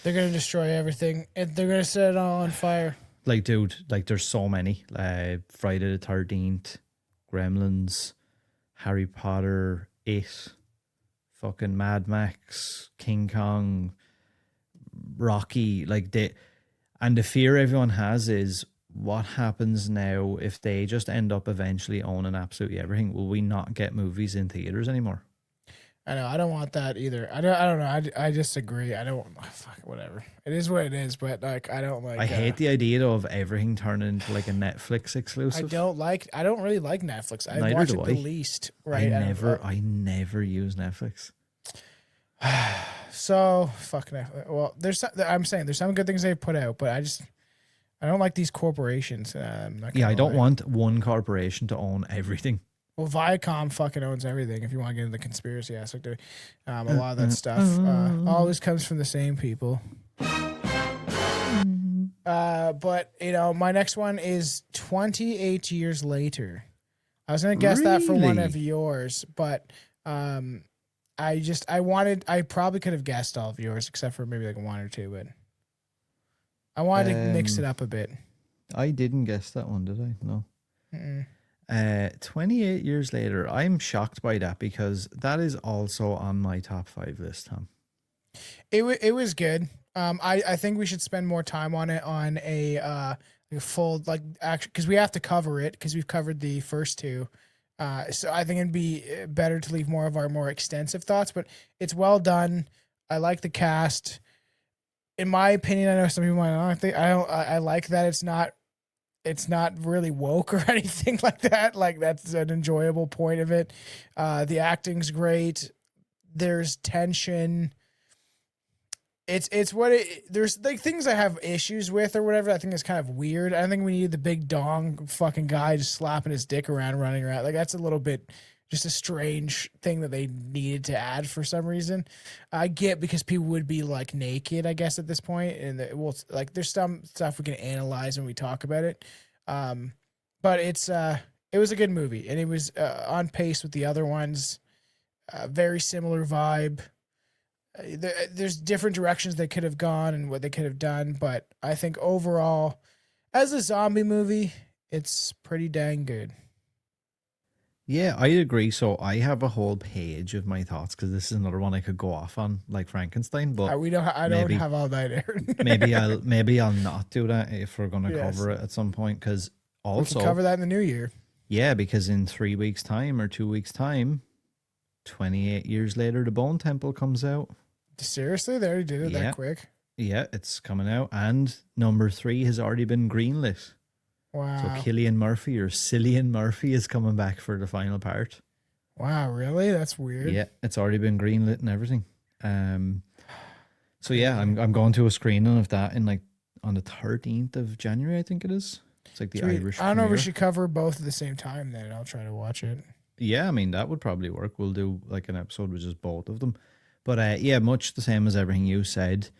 They're gonna destroy everything, and they're gonna set it all on fire. Like, dude, like there's so many. Friday the 13th, Gremlins, Harry Potter, It, fucking Mad Max, King Kong, Rocky. Like and the fear everyone has is, what happens now if they just end up eventually owning absolutely everything? Will we not get movies in theaters anymore? I know. I don't want that either. I don't know. I disagree. I don't. Fuck. Whatever. It is what it is. But like, I don't like. I hate the idea though of everything turning into like a Netflix exclusive. I don't like. I don't really like Netflix. I Neither watch do it the I. least. Right. I never use Netflix. So fuck Netflix. Well, I'm saying there's some good things they've put out, but I don't like these corporations. I'm not Yeah, I gonna don't lie. want one corporation to own everything. Well, Viacom fucking owns everything. If you want to get into the conspiracy aspect of it, a lot of that stuff always comes from the same people. But my next one is 28 years later. I was gonna guess that for one of Really? yours, but I probably could have guessed all of yours except for maybe like one or two, but I wanted to mix it up a bit. I didn't guess that one, did I? No. Mm-mm. 28 years later, I'm shocked by that because that is also on my top 5 list, Tom. It was good. I think we should spend more time on it on a full action because we have to cover it because we've covered the first two. So I think it'd be better to leave more of our more extensive thoughts. But it's well done. I like the cast. In my opinion, I know some people might not think I like that it's not really woke or anything like that. Like that's an enjoyable point of it. The acting's great. There's tension. There's like things I have issues with or whatever. I think it's kind of weird. I don't think we need the big dong fucking guy just slapping his dick around, running around. Like that's a little bit just a strange thing that they needed to add for some reason. I get because people would be like naked, I guess, at this point, and there's some stuff we can analyze when we talk about it. But it was a good movie, and it was on pace with the other ones. Very similar vibe. There's different directions they could have gone and what they could have done, but I think overall, as a zombie movie, it's pretty dang good. Yeah, I agree. So I have a whole page of my thoughts because this is another one I could go off on, like Frankenstein. But I don't have all night, Aaron. maybe I'll not do that if we're going to Yes. cover it at some point. Because We also, can cover that in the new year. yeah, because in 3 weeks' time or 2 weeks' time, 28 years later, the Bone Temple comes out. Seriously, they already did it Yeah. that quick. Yeah, it's coming out, and number 3 has already been greenlit. Wow. So Cillian Murphy or Cillian Murphy is coming back for the final part. Wow, really? That's weird. Yeah, it's already been greenlit and everything. So yeah, I'm going to a screening of that in like on the 13th of January, I think it is. It's like the Sweet. Irish. I don't know if we premiere. should cover both at the same time then. I'll try to watch it. Yeah, I mean that would probably work. We'll do like an episode with just both of them. But yeah, much the same as everything you said.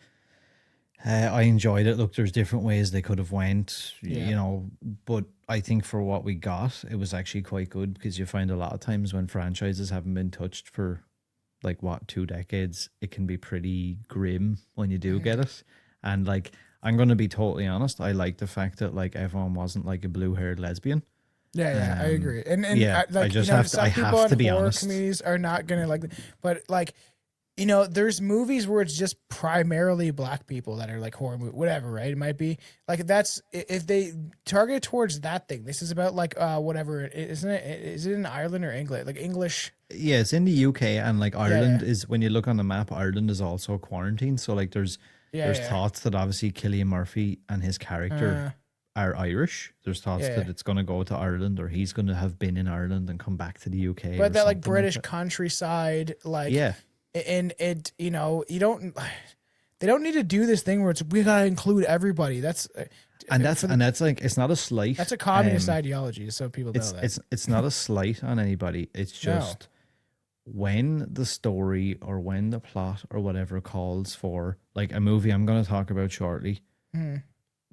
I enjoyed it. Look, there's different ways they could have went, Yeah. but I think for what we got, it was actually quite good because you find a lot of times when franchises haven't been touched for like 2 decades, it can be pretty grim when you do get it. And like, I'm going to be totally honest. I like the fact that like everyone wasn't like a blue-haired lesbian. Yeah, I agree. And yeah, I just have to- some I people have to in be horror honest. communities are not gonna like, but like, there's movies where it's just primarily black people that are like horror movie, whatever, right? It might be like that's if they target towards that thing. This is about like whatever, isn't it? Is it in Ireland or England? Like English. Yeah, it's in the UK and like Ireland yeah. is when you look on the map, Ireland is also quarantined. So like there's Yeah, thoughts that obviously Cillian Murphy and his character are Irish. There's thoughts Yeah. that it's going to go to Ireland or he's going to have been in Ireland and come back to the UK. or but that like something British that. countryside, like Yeah. and it you don't. They don't need to do this thing where it's we gotta include everybody. That's That's like it's not a slight. that's a communist ideology, so people know that. It's not a slight on anybody. It's just when the story or when the plot or whatever calls for like a movie I'm going to talk about shortly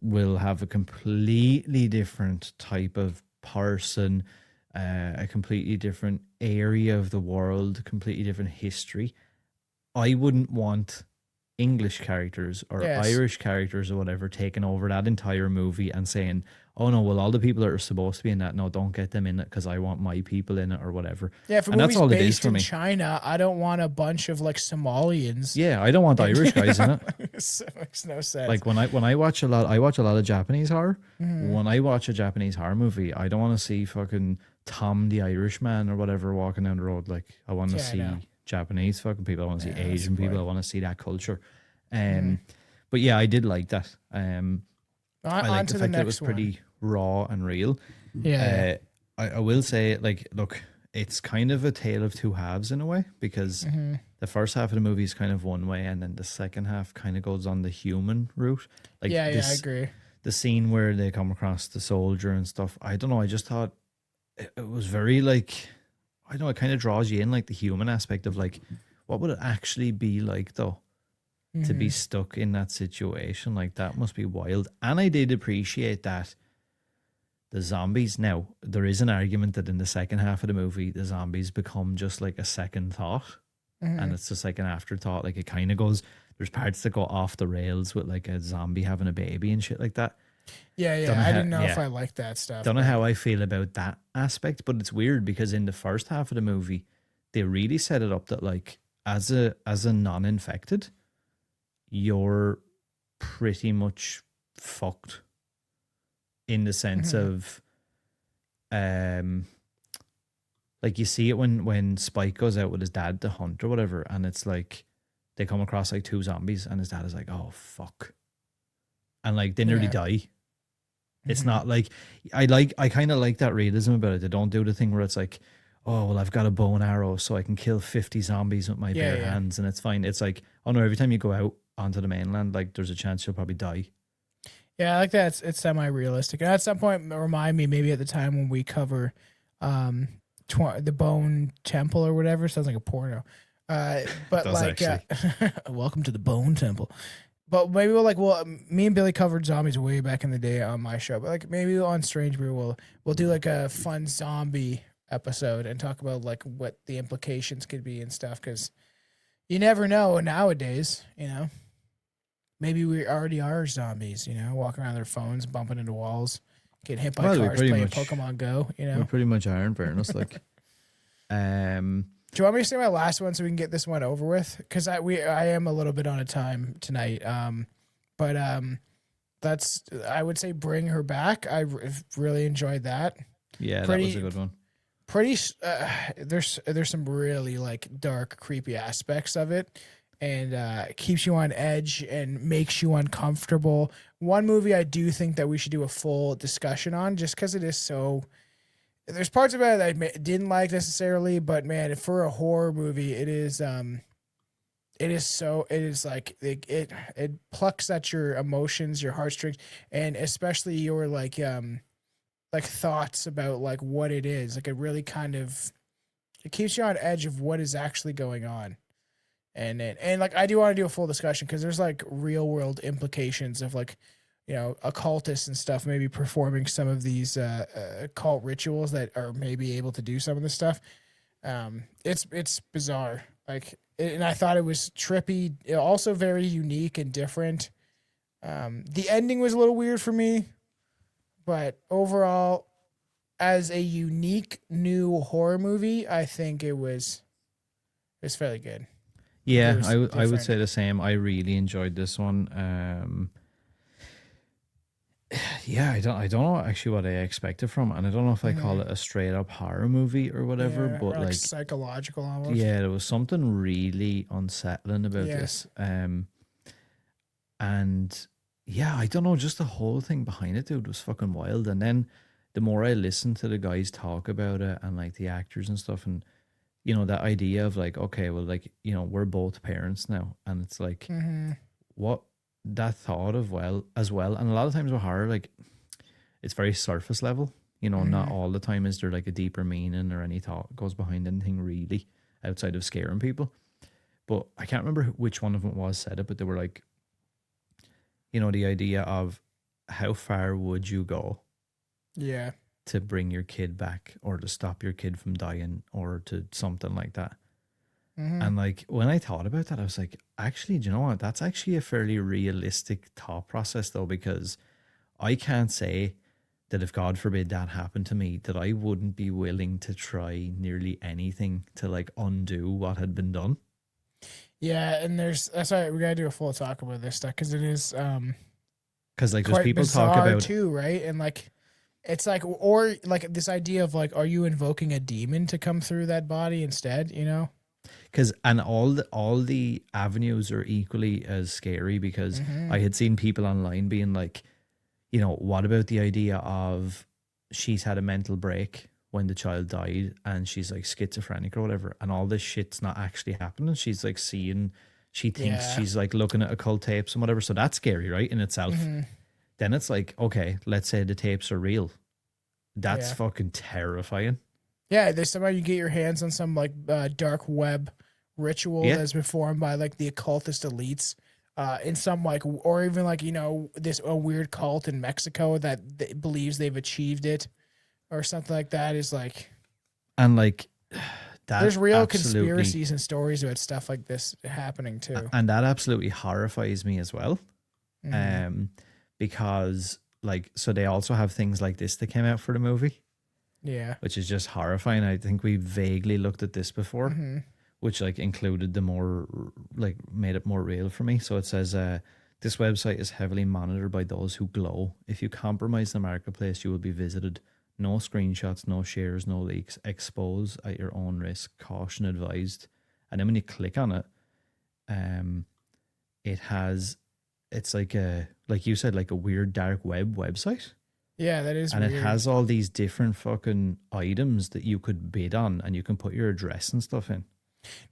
will have a completely different type of person, a completely different area of the world, completely different history. I wouldn't want English characters or Yes. Irish characters or whatever taking over that entire movie and saying, oh no, well all the people that are supposed to be in that, no, don't get them in it because I want my people in it or whatever. Yeah, if a And that's movie's all it is based for in me. China, I don't want a bunch of like Somalians. Yeah, I don't want Irish guys in it. It makes no sense. Like when I watch a lot, I watch a lot of Japanese horror. Mm-hmm. When I watch a Japanese horror movie, I don't want to see fucking Tom the Irishman or whatever walking down the road. Like I want to Yeah, I see know. Japanese fucking people. I want to see Yeah, that's Asian people. quite- I want to see that culture. Mm-hmm. But yeah, I did like that. I On like to the the fact that it was next one. pretty raw and real. Yeah. I will say, like, look, it's kind of a tale of two halves in a way because Mm-hmm. the first half of the movie is kind of one way, and then the second half kind of goes on the human route. Like, Yeah, I this, agree. the scene where they come across the soldier and stuff. I don't know. I just thought it was very like, I don't know. It kind of draws you in, like the human aspect of like, what would it actually be like though? To be Mhm. stuck in that situation. Like that must be wild. And I did appreciate that the zombies, now there is an argument that in the second half of the movie the zombies become just like a second thought, Mhm. and it's just like an afterthought. Like it kind of goes, there's parts that go off the rails with like a zombie having a baby and shit like that. Yeah, Don't know I how- didn't know if yeah. I liked that stuff. Don't know but- how I feel about that aspect, but it's weird because in the first half of the movie they really set it up that like as a non-infected, you're pretty much fucked in the sense Mhm. of like you see it when Spike goes out with his dad to hunt or whatever, and it's like they come across like two zombies and his dad is like, oh fuck, and like they nearly Yeah. die. It's Mhm. not like I kind of like that realism about it. They don't do the thing where it's like, oh well, I've got a bow and arrow so I can kill 50 zombies with my Yeah, bare yeah. hands and it's fine. It's like, oh no, every time you go out onto the mainland, like there's a chance you'll probably die. Yeah, I like that. It's semi-realistic. And at some point, remind me maybe at the time when we cover the Bone Temple or whatever. Sounds like a porno. But Does like, welcome to the Bone Temple. But maybe me and Billy covered zombies way back in the day on my show. But like maybe on Strange Brew we'll do like a fun zombie episode and talk about like what the implications could be and stuff. Because you never know nowadays, you know. Maybe we already are zombies, you know, walking around their phones, bumping into walls, getting hit by Well, we cars, pretty playing much- Pokemon Go, you know. We pretty much are, in fairness. Like, Do you want me to say my last one so we can get this one over with? Because I am a little bit on a time tonight. But that's, I would say, Bring Her Back. I really enjoyed that. yeah, that Pretty- was a good one. There's some really like dark, creepy aspects of it, and it keeps you on edge and makes you uncomfortable. One movie I do think that we should do a full discussion on, just because it is so. There's parts of it that I didn't like necessarily, but man, for a horror movie, it is like it plucks at your emotions, your heartstrings, and especially your like thoughts about like what it is. Like it really kind of it keeps you on edge of what is actually going on. And like I do want to do a full discussion because there's like real world implications of like, you know, occultists and stuff maybe performing some of these occult rituals that are maybe able to do some of this stuff. It's bizarre. Like, and I thought it was trippy, also very unique and different. The ending was a little weird for me, but overall, as a unique new horror movie, I think it's fairly good. Yeah, It was I would different. say the same. I really enjoyed this one. Yeah, I don't know actually what I expected from it, and I don't know if I call it a straight up horror movie or whatever, Yeah, but or like psychological almost. yeah, there was something really unsettling about Yes. this. And yeah, I don't know, just the whole thing behind it, dude, was fucking wild. And then the more I listened to the guys talk about it and like the actors and stuff, and you know, that idea of like, okay, well, like, you know, we're both parents now, and it's like what that thought of as well. And a lot of times with horror, like it's very surface level, you know, not all the time is there like a deeper meaning or any thought goes behind anything really outside of scaring people. But I can't remember which one of them was said it, but they were like, you know, the idea of how far would you go Yeah. to bring your kid back or to stop your kid from dying or to something like that. And like when I thought about that, I was like, actually, do you know what? That's actually a fairly realistic thought process though, because I can't say that if God forbid that happened to me, that I wouldn't be willing to try nearly anything to like undo what had been done. Yeah, and that's why we gotta do a full talk about this stuff because it is Because like there's quite people talk bizarre about too, right? And like it's like or like this idea of like, are you invoking a demon to come through that body instead? You know? because and all the avenues are equally as scary because I had seen people online being like, you know, what about the idea of she's had a mental break when the child died and she's like schizophrenic or whatever, and all this shit's not actually happening. She's like seeing, she thinks Yeah. she's like looking at occult tapes and whatever. So that's scary, right? In itself. Then it's like, okay, let's say the tapes are real. That's Yeah. fucking terrifying. Yeah, there's somehow you get your hands on some like dark web ritual Yeah. that's performed by like the occultist elites, in some like, or even like, you know, this a weird cult in Mexico that believes they've achieved it, or something like that. Is like And like that there's real absolutely, conspiracies and stories about stuff like this happening too. and that absolutely horrifies me as well. Because like, so they also have things like this that came out for the movie, Yeah, which is just horrifying. I think we vaguely looked at this before, which like included the more, like made it more real for me. So it says, this website is heavily monitored by those who glow. If you compromise the marketplace, you will be visited. No screenshots, no shares, no leaks. Expose at your own risk. Caution advised. And then when you click on it, it has, it's like a, like you said, like a weird dark web website. yeah, that is And weird. it has all these different fucking items that you could bid on, and you can put your address and stuff in.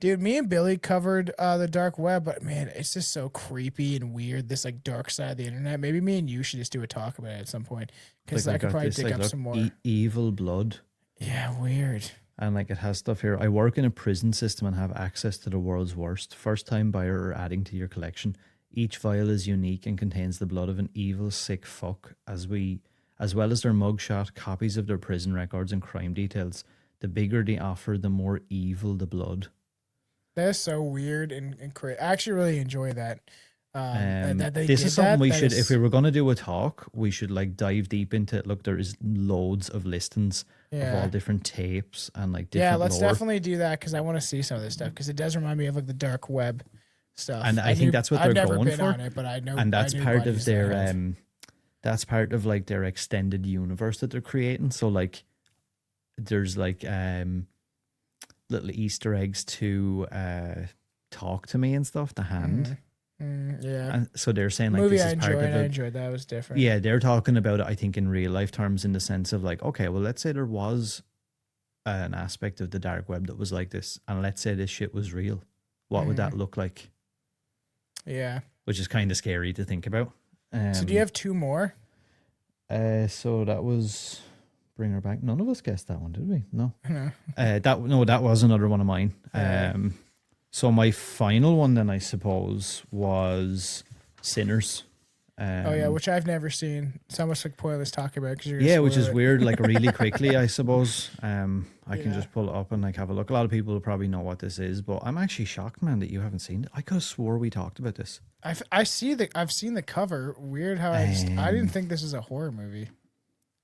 Dude, me and Billy covered the dark web, but man, it's just so creepy and weird. This like dark side of the internet. Maybe me and you should just do a talk about it at some point because Like I could got probably this, dig like, up look, some more. evil blood. Yeah, weird. And like it has stuff here. I work in a prison system and have access to the world's worst. First time buyer or adding to your collection. Each vial is unique and contains the blood of an evil, sick fuck, as well as their mugshot, copies of their prison records and crime details. The bigger the offer, the more evil the blood. That's so weird and crazy. I actually really enjoy that. That they This did is something that. we That should, is- if we were going to do a talk, we should like dive deep into it. Look, there is loads of listings of Yeah. all different tapes and like different Yeah, let's lore. definitely do that because I want to see some of this stuff because it does remind me of like the dark web stuff. And I think that's what I've they're never going been for. on it, but I know. And that's I knew part of buddies that their have. that's part of like their extended universe that they're creating. So like there's like little Easter eggs to talk to me and stuff, the hand. Yeah, And so they're saying like movie this I is part enjoyed. of I it. enjoyed that. It was different. Yeah, they're talking about it, I think, in real life terms, in the sense of like, okay, well, let's say there was an aspect of the dark web that was like this, and let's say this shit was real. What would that look like? Yeah. Which is kind of scary to think about. So do you have two more? So that was Bring Her Back. None of us guessed that one, did we? No. No. That was another one of mine. Yeah. So my final one then, I suppose, was Sinners. Oh yeah, which I've never seen. It's almost like pointless talking about because you're Yeah, which is weird. Like really quickly, I suppose. I can Yeah. just pull it up and like have a look. A lot of people will probably know what this is, but I'm actually shocked, man, that you haven't seen it. I could have swore we talked about this. I've seen the cover. Weird how I didn't think this was a horror movie.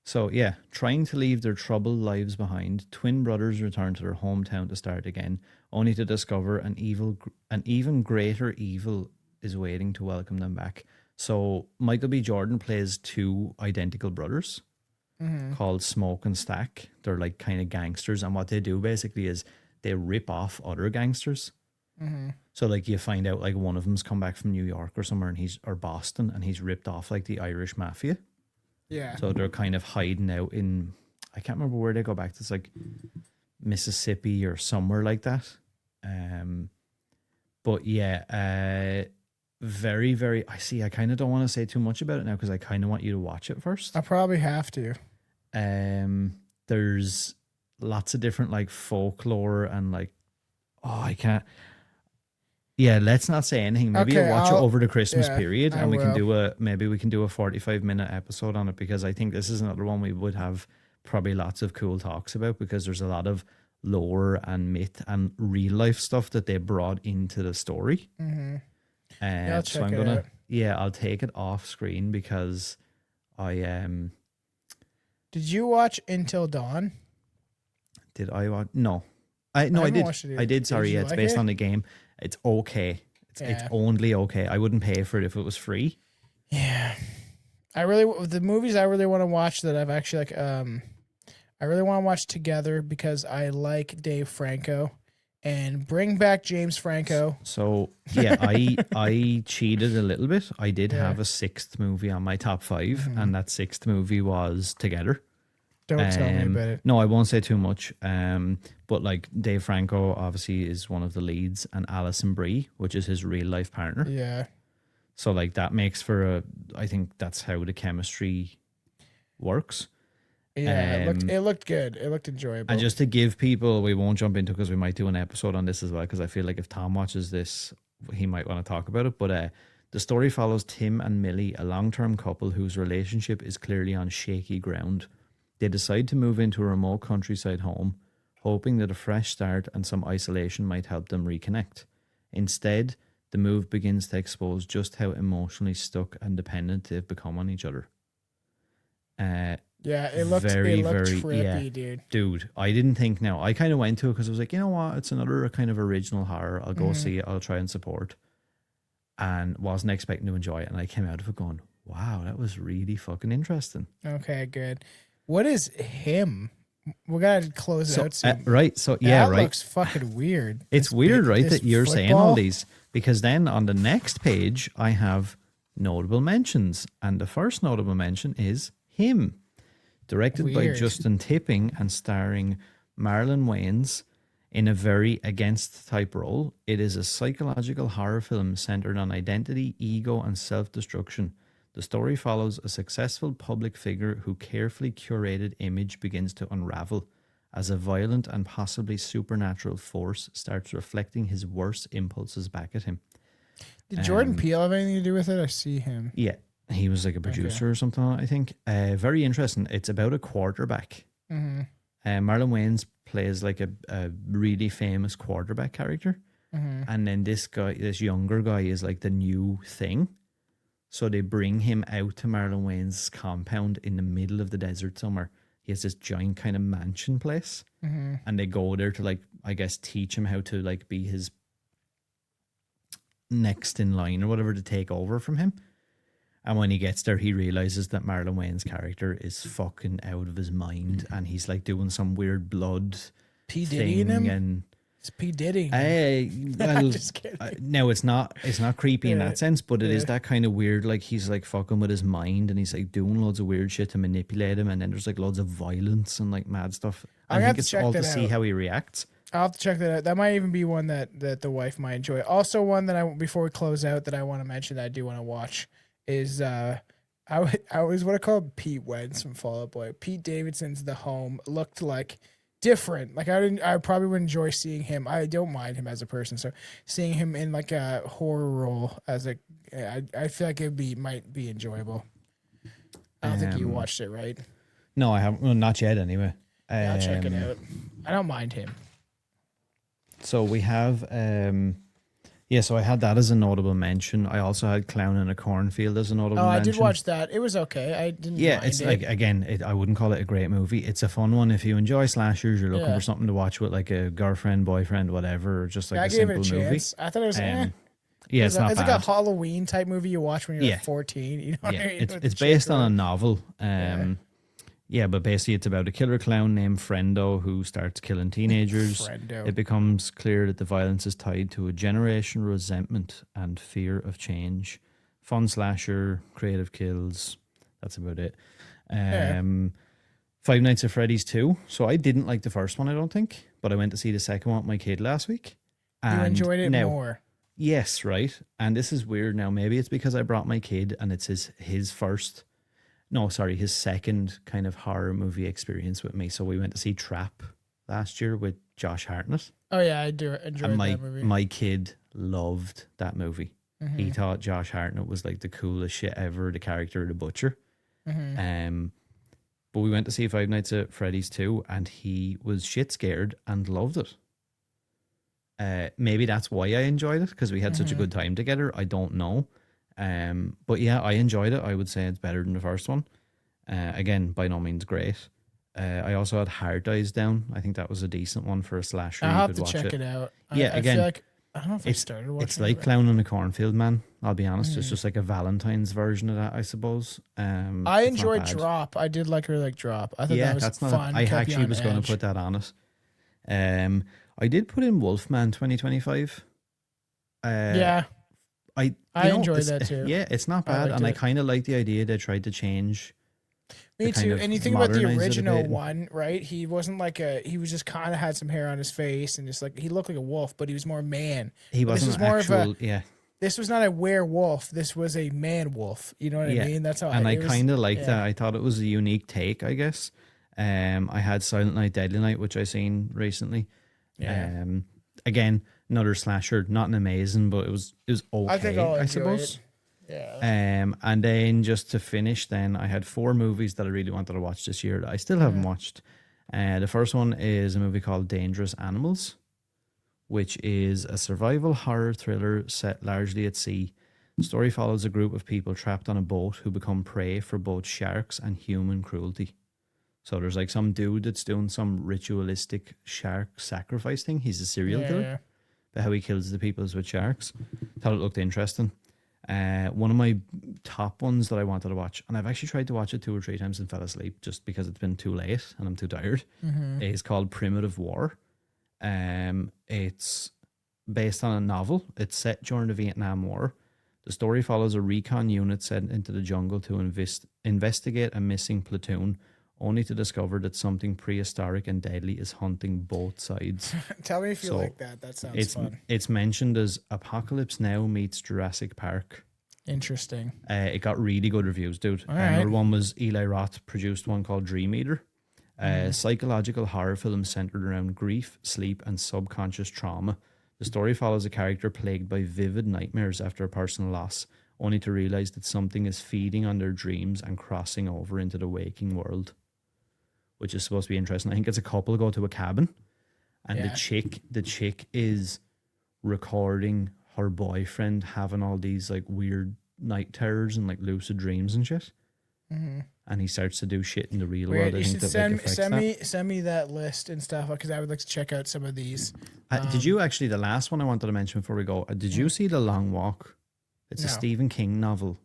So yeah, trying to leave their troubled lives behind, twin brothers return to their hometown to start again, only to discover an even greater evil is waiting to welcome them back. So Michael B. Jordan plays two identical brothers called Smoke and Stack. They're like kind of gangsters, and what they do basically is they rip off other gangsters. So like you find out like one of them's come back from New York or somewhere, or Boston, and he's ripped off like the Irish mafia. Yeah. So they're kind of hiding out in, I can't remember where they go back to. It's like Mississippi or somewhere like that. But yeah, very, very, I kind of don't want to say too much about it now because I kind of want you to watch it first. I'll probably have to. There's lots of different like folklore and like, I can't. Yeah, let's not say anything. Maybe Okay, you'll watch it I'll- over the Christmas yeah, period, I and we can will. do a 45-minute episode on it, because I think this is another one we would have probably lots of cool talks about, because there's a lot of lore and myth and real life stuff that they brought into the story. I'll So I'm check it gonna out. I'll take it off screen because I Did you watch Until Dawn? Did I watch? No. I haven't did. watched it either. I did. Did Sorry, you yeah, it's like based it? on the game. It's okay. It's Yeah. only okay. I wouldn't pay for it if it was free. Yeah. The movies I really want to watch that I've actually I really want to watch together because I like Dave Franco and bring back James Franco. So yeah, I cheated a little bit. I did Yeah. have a sixth movie on my top 5, and that sixth movie was Together. Don't tell me about it. No, I won't say too much. But like Dave Franco obviously is one of the leads, and Alison Brie, which is his real life partner. Yeah. So like that makes for I think that's how the chemistry works. Yeah, it looked good. It looked enjoyable. And just to give people, we won't jump into because we might do an episode on this as well, because I feel like if Tom watches this, he might want to talk about it. But the story follows Tim and Millie, a long-term couple whose relationship is clearly on shaky ground. They decide to move into a remote countryside home, hoping that a fresh start and some isolation might help them reconnect. Instead, the move begins to expose just how emotionally stuck and dependent they've become on each other. Yeah, it looked very, trippy, yeah. dude. Dude, I didn't think now. I kind of went to it because I was like, you know what? It's another kind of original horror. I'll go see it. I'll try and support. And wasn't expecting to enjoy it. And I came out of it going, wow, that was really fucking interesting. Okay, good. What is him? We gotta close it out soon. Right. So, yeah, that right. looks fucking weird. It's This weird, big- right, this that you're saying all football? these, because then on the next page, I have notable mentions. And the first notable mention is him. Directed by Weird. Justin Tipping and starring Marlon Wayans in a very against type role. It is a psychological horror film centered on identity, ego, and self-destruction. The story follows a successful public figure whose carefully curated image begins to unravel as a violent and possibly supernatural force starts reflecting his worst impulses back at him. Did Jordan Peele have anything to do with it? I see him. Yeah, he was like a producer or something, I think. Very interesting. It's about a quarterback. Mm-hmm. Marlon Wayans plays like a really famous quarterback character. Mm-hmm. And then this younger guy is like the new thing. So they bring him out to Marlon Wayans' compound in the middle of the desert somewhere. He has this giant kind of mansion place. Mm-hmm. And they go there to like, I guess, teach him how to like be his next in line or whatever to take over from him. And when he gets there, he realizes that Marlon Wayans' character is fucking out of his mind, and he's like doing some weird blood P. thing. Diddy in him? And It's P. Diddy. well, Just kidding. no, it's not creepy in Yeah, that sense, but it is yeah. that kind of weird. Like he's like fucking with his mind, and he's like doing loads of weird shit to manipulate him, and then there's like loads of violence and like mad stuff. I'm I gonna have think to it's check all to that see out. how he reacts. I'll have to check that out. That might even be one that the wife might enjoy. Also, one that before we close out that I want to mention that I do want to watch is I always want to call him Pete Wentz from Fall Out Boy. Pete Davidson's The Home looked like different. Like I probably would enjoy seeing him. I don't mind him as a person, so seeing him in like a horror role as I feel like might be enjoyable. I don't think you watched it, right? No, I haven't. Well, not yet, anyway. Yeah, I'll check it out. I don't mind him. So we have, so I had that as a notable mention. I also had Clown in a Cornfield as a notable Oh, I mention. did watch that. It was okay. I didn't. Yeah, mind it's it. like, again, I wouldn't call it a great movie. It's a fun one. If you enjoy slashers, you're looking Yeah. for something to watch with like a girlfriend, boyfriend, whatever, or just like I a gave it simple a movie. chance. I thought it was. Yeah, it's not it's bad. like a Halloween type movie you watch when you're Yeah. like 14. You know what Yeah, I mean? it's With it's the based chick, on a right? novel. Yeah, but basically it's about a killer clown named Frendo who starts killing teenagers. Frendo. It becomes clear that the violence is tied to a generational resentment and fear of change. Fun slasher, creative kills. That's about it. Five Nights at Freddy's 2. So I didn't like the first one, I don't think, but I went to see the second one with my kid last week. You And enjoyed it now, more. yes, right. And this is weird now. Maybe it's because I brought my kid and it's his second kind of horror movie experience with me. So we went to see Trap last year with Josh Hartnett. Oh yeah, I do enjoy And that movie. my kid loved that movie. Mm-hmm. He thought Josh Hartnett was like the coolest shit ever, the character of the butcher. Mm-hmm. But we went to see Five Nights at Freddy's 2 and he was shit scared and loved it. Maybe that's why I enjoyed it, because we had such a good time together. I don't know. But yeah, I enjoyed it. I would say it's better than the first one. Again, by no means great. I also had Hard Dies Down. I think that was a decent one for a slasher. I'll You have could to watch check it out. Yeah, I again, feel like I don't know if I it's started watching it's like it. Clown in a Cornfield, man. I'll be honest. It's just like a Valentine's version of that, I suppose. I it's not enjoyed bad. Drop. I did like Drop. I thought Yeah, that was that's not. fun. I kept you actually on was going to edge. put that on it. I did put in Wolfman 2025. Yeah, I enjoyed that too. Yeah, it's not I bad, liked and I it. kind of like the idea they tried to change. Me to kind too. of And you think about the modernize it a original bit. one, right? He wasn't like he was just kind of had some hair on his face and just like he looked like a wolf, but he was more man. He But this wasn't was more of a- actual. Yeah, This was not a werewolf. This was a man wolf. You know what yeah. I mean? That's how. And I it was- kind of liked yeah. that. I thought it was a unique take, I guess. I had Silent Night, Deadly Night, which I seen recently. Yeah. Again, another slasher, not an amazing, but it was okay. I think I'll I enjoy suppose. it. Yeah. And then just to finish, then I had 4 movies that I really wanted to watch this year that I still haven't watched. The first one is a movie called Dangerous Animals, which is a survival horror thriller set largely at sea. The story follows a group of people trapped on a boat who become prey for both sharks and human cruelty. So there's like some dude that's doing some ritualistic shark sacrifice thing. He's a serial killer. Yeah. But how he kills the people is with sharks. Thought it looked interesting. One of my top ones that I wanted to watch, and I've actually tried to watch it 2 or 3 times and fell asleep just because it's been too late and I'm too tired, is called Primitive War. It's based on a novel. It's set during the Vietnam War. The story follows a recon unit sent into the jungle to investigate a missing platoon, only to discover that something prehistoric and deadly is hunting both sides. Tell me if you So, like that. That sounds fun. It's mentioned as Apocalypse Now meets Jurassic Park. Interesting. It got really good reviews, dude. All right. Another one was Eli Roth produced one called Dream Eater. Psychological horror film centered around grief, sleep, and subconscious trauma. The story follows a character plagued by vivid nightmares after a personal loss, only to realize that something is feeding on their dreams and crossing over into the waking world, which is supposed to be interesting. I think it's a couple go to a cabin, and Yeah. the chick is recording her boyfriend having all these like weird night terrors and like lucid dreams and shit. And he starts to do shit in the real Weird. world. I You think should that like, affects that. send me that list and stuff because I would like to check out some of these. Did you actually, the last one I wanted to mention before we go, did you see The Long Walk? It's a No. Stephen King novel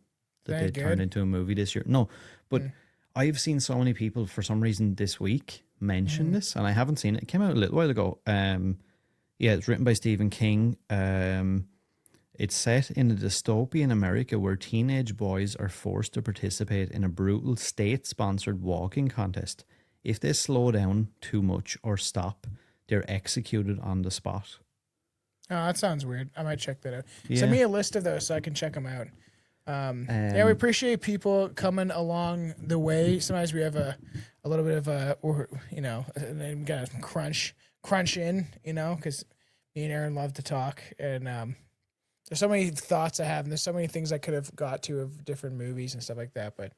that Very they turned good. into a movie this year. No, but I've seen so many people for some reason this week mention this, and I haven't seen it. It came out a little while ago. Yeah, it's written by Stephen King. It's set in a dystopian America where teenage boys are forced to participate in a brutal state-sponsored walking contest. If they slow down too much or stop, they're executed on the spot. Oh, that sounds weird. I might check that out. Yeah. Send me a list of those so I can check them out. Yeah, we appreciate people coming along the way. Sometimes we have a little bit of or you know, and then we got to crunch in, you know, because me and Aaron love to talk, and there's so many thoughts I have, and there's so many things I could have got to of different movies and stuff like that. But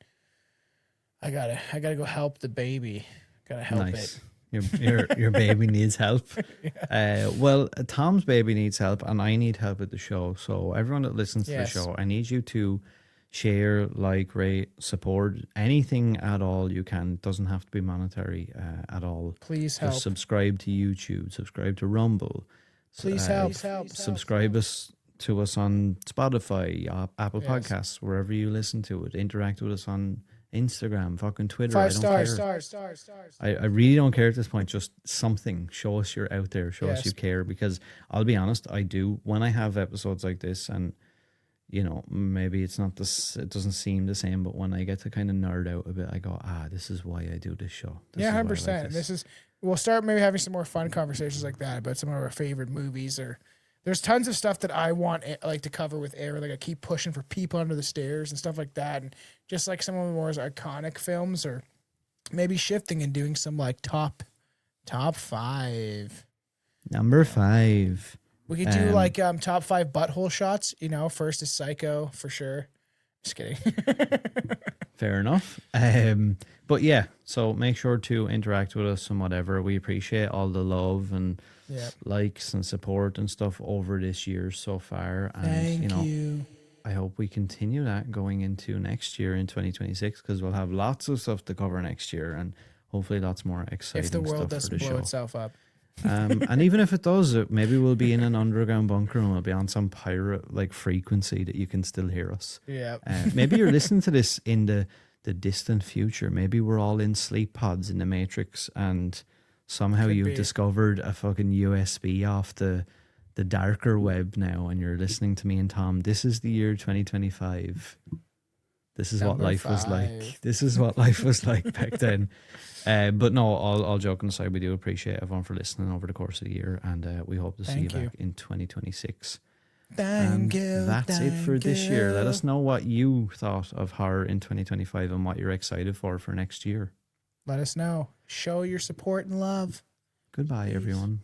I gotta go help the baby. Gotta help it. Your baby needs help. Well, Tom's baby needs help, and I need help with the show. So everyone that listens to the Yes. show, I need you to share, like, rate, support anything at all you can. It doesn't have to be monetary at all. Please help. Just subscribe to YouTube, subscribe to Rumble. Please help. Help. Subscribe to us on Spotify, Apple Yes. Podcasts, wherever you listen to it. Interact with us on Instagram, fucking Twitter. 5 I don't stars. care. I really don't care at this point. Just something. Show us you're out there. Show us Yes. you care. Because I'll be honest, I do. When I have episodes like this, and you know, maybe it's not this. It doesn't seem the same. But when I get to kind of nerd out a bit, I go, this is why I do this show. This Yeah, is why I 100%. like This is we'll start maybe having some more fun conversations like that about some of our favorite movies. Or there's tons of stuff that I want like to cover with Aaron. Like I keep pushing for People Under the Stairs and stuff like that, and just like some of the more iconic films, or maybe shifting and doing some like top 5. Number 5. We could do like top 5 butthole shots. You know, first is Psycho for sure. Just kidding. Fair enough. But yeah, so make sure to interact with us and whatever. We appreciate all the love and Yeah. likes and support and stuff over this year so far. And Thank you know, you. I hope we continue that going into next year in 2026, because we'll have lots of stuff to cover next year, and hopefully lots more exciting If the world stuff for doesn't the blow show. itself up. And even if it does, maybe we'll be in an underground bunker and we'll be on some pirate like frequency that you can still hear us. Yeah. Maybe you're listening to this in the distant future. Maybe we're all in sleep pods in the Matrix, and somehow Could you've be. discovered a fucking USB off the darker web now, and you're listening to me and Tom. This is the year 2025. This is what Number life was 5. like. This is what life was like back then. But no, all joking aside, we do appreciate everyone for listening over the course of the year, and we hope to see you Thank you. back in 2026. Thank you. That's it for thank this year. Let you. us know what you thought of horror in 2025 and what you're excited for next year. Let us know. Show your support and love. Goodbye, Peace. everyone.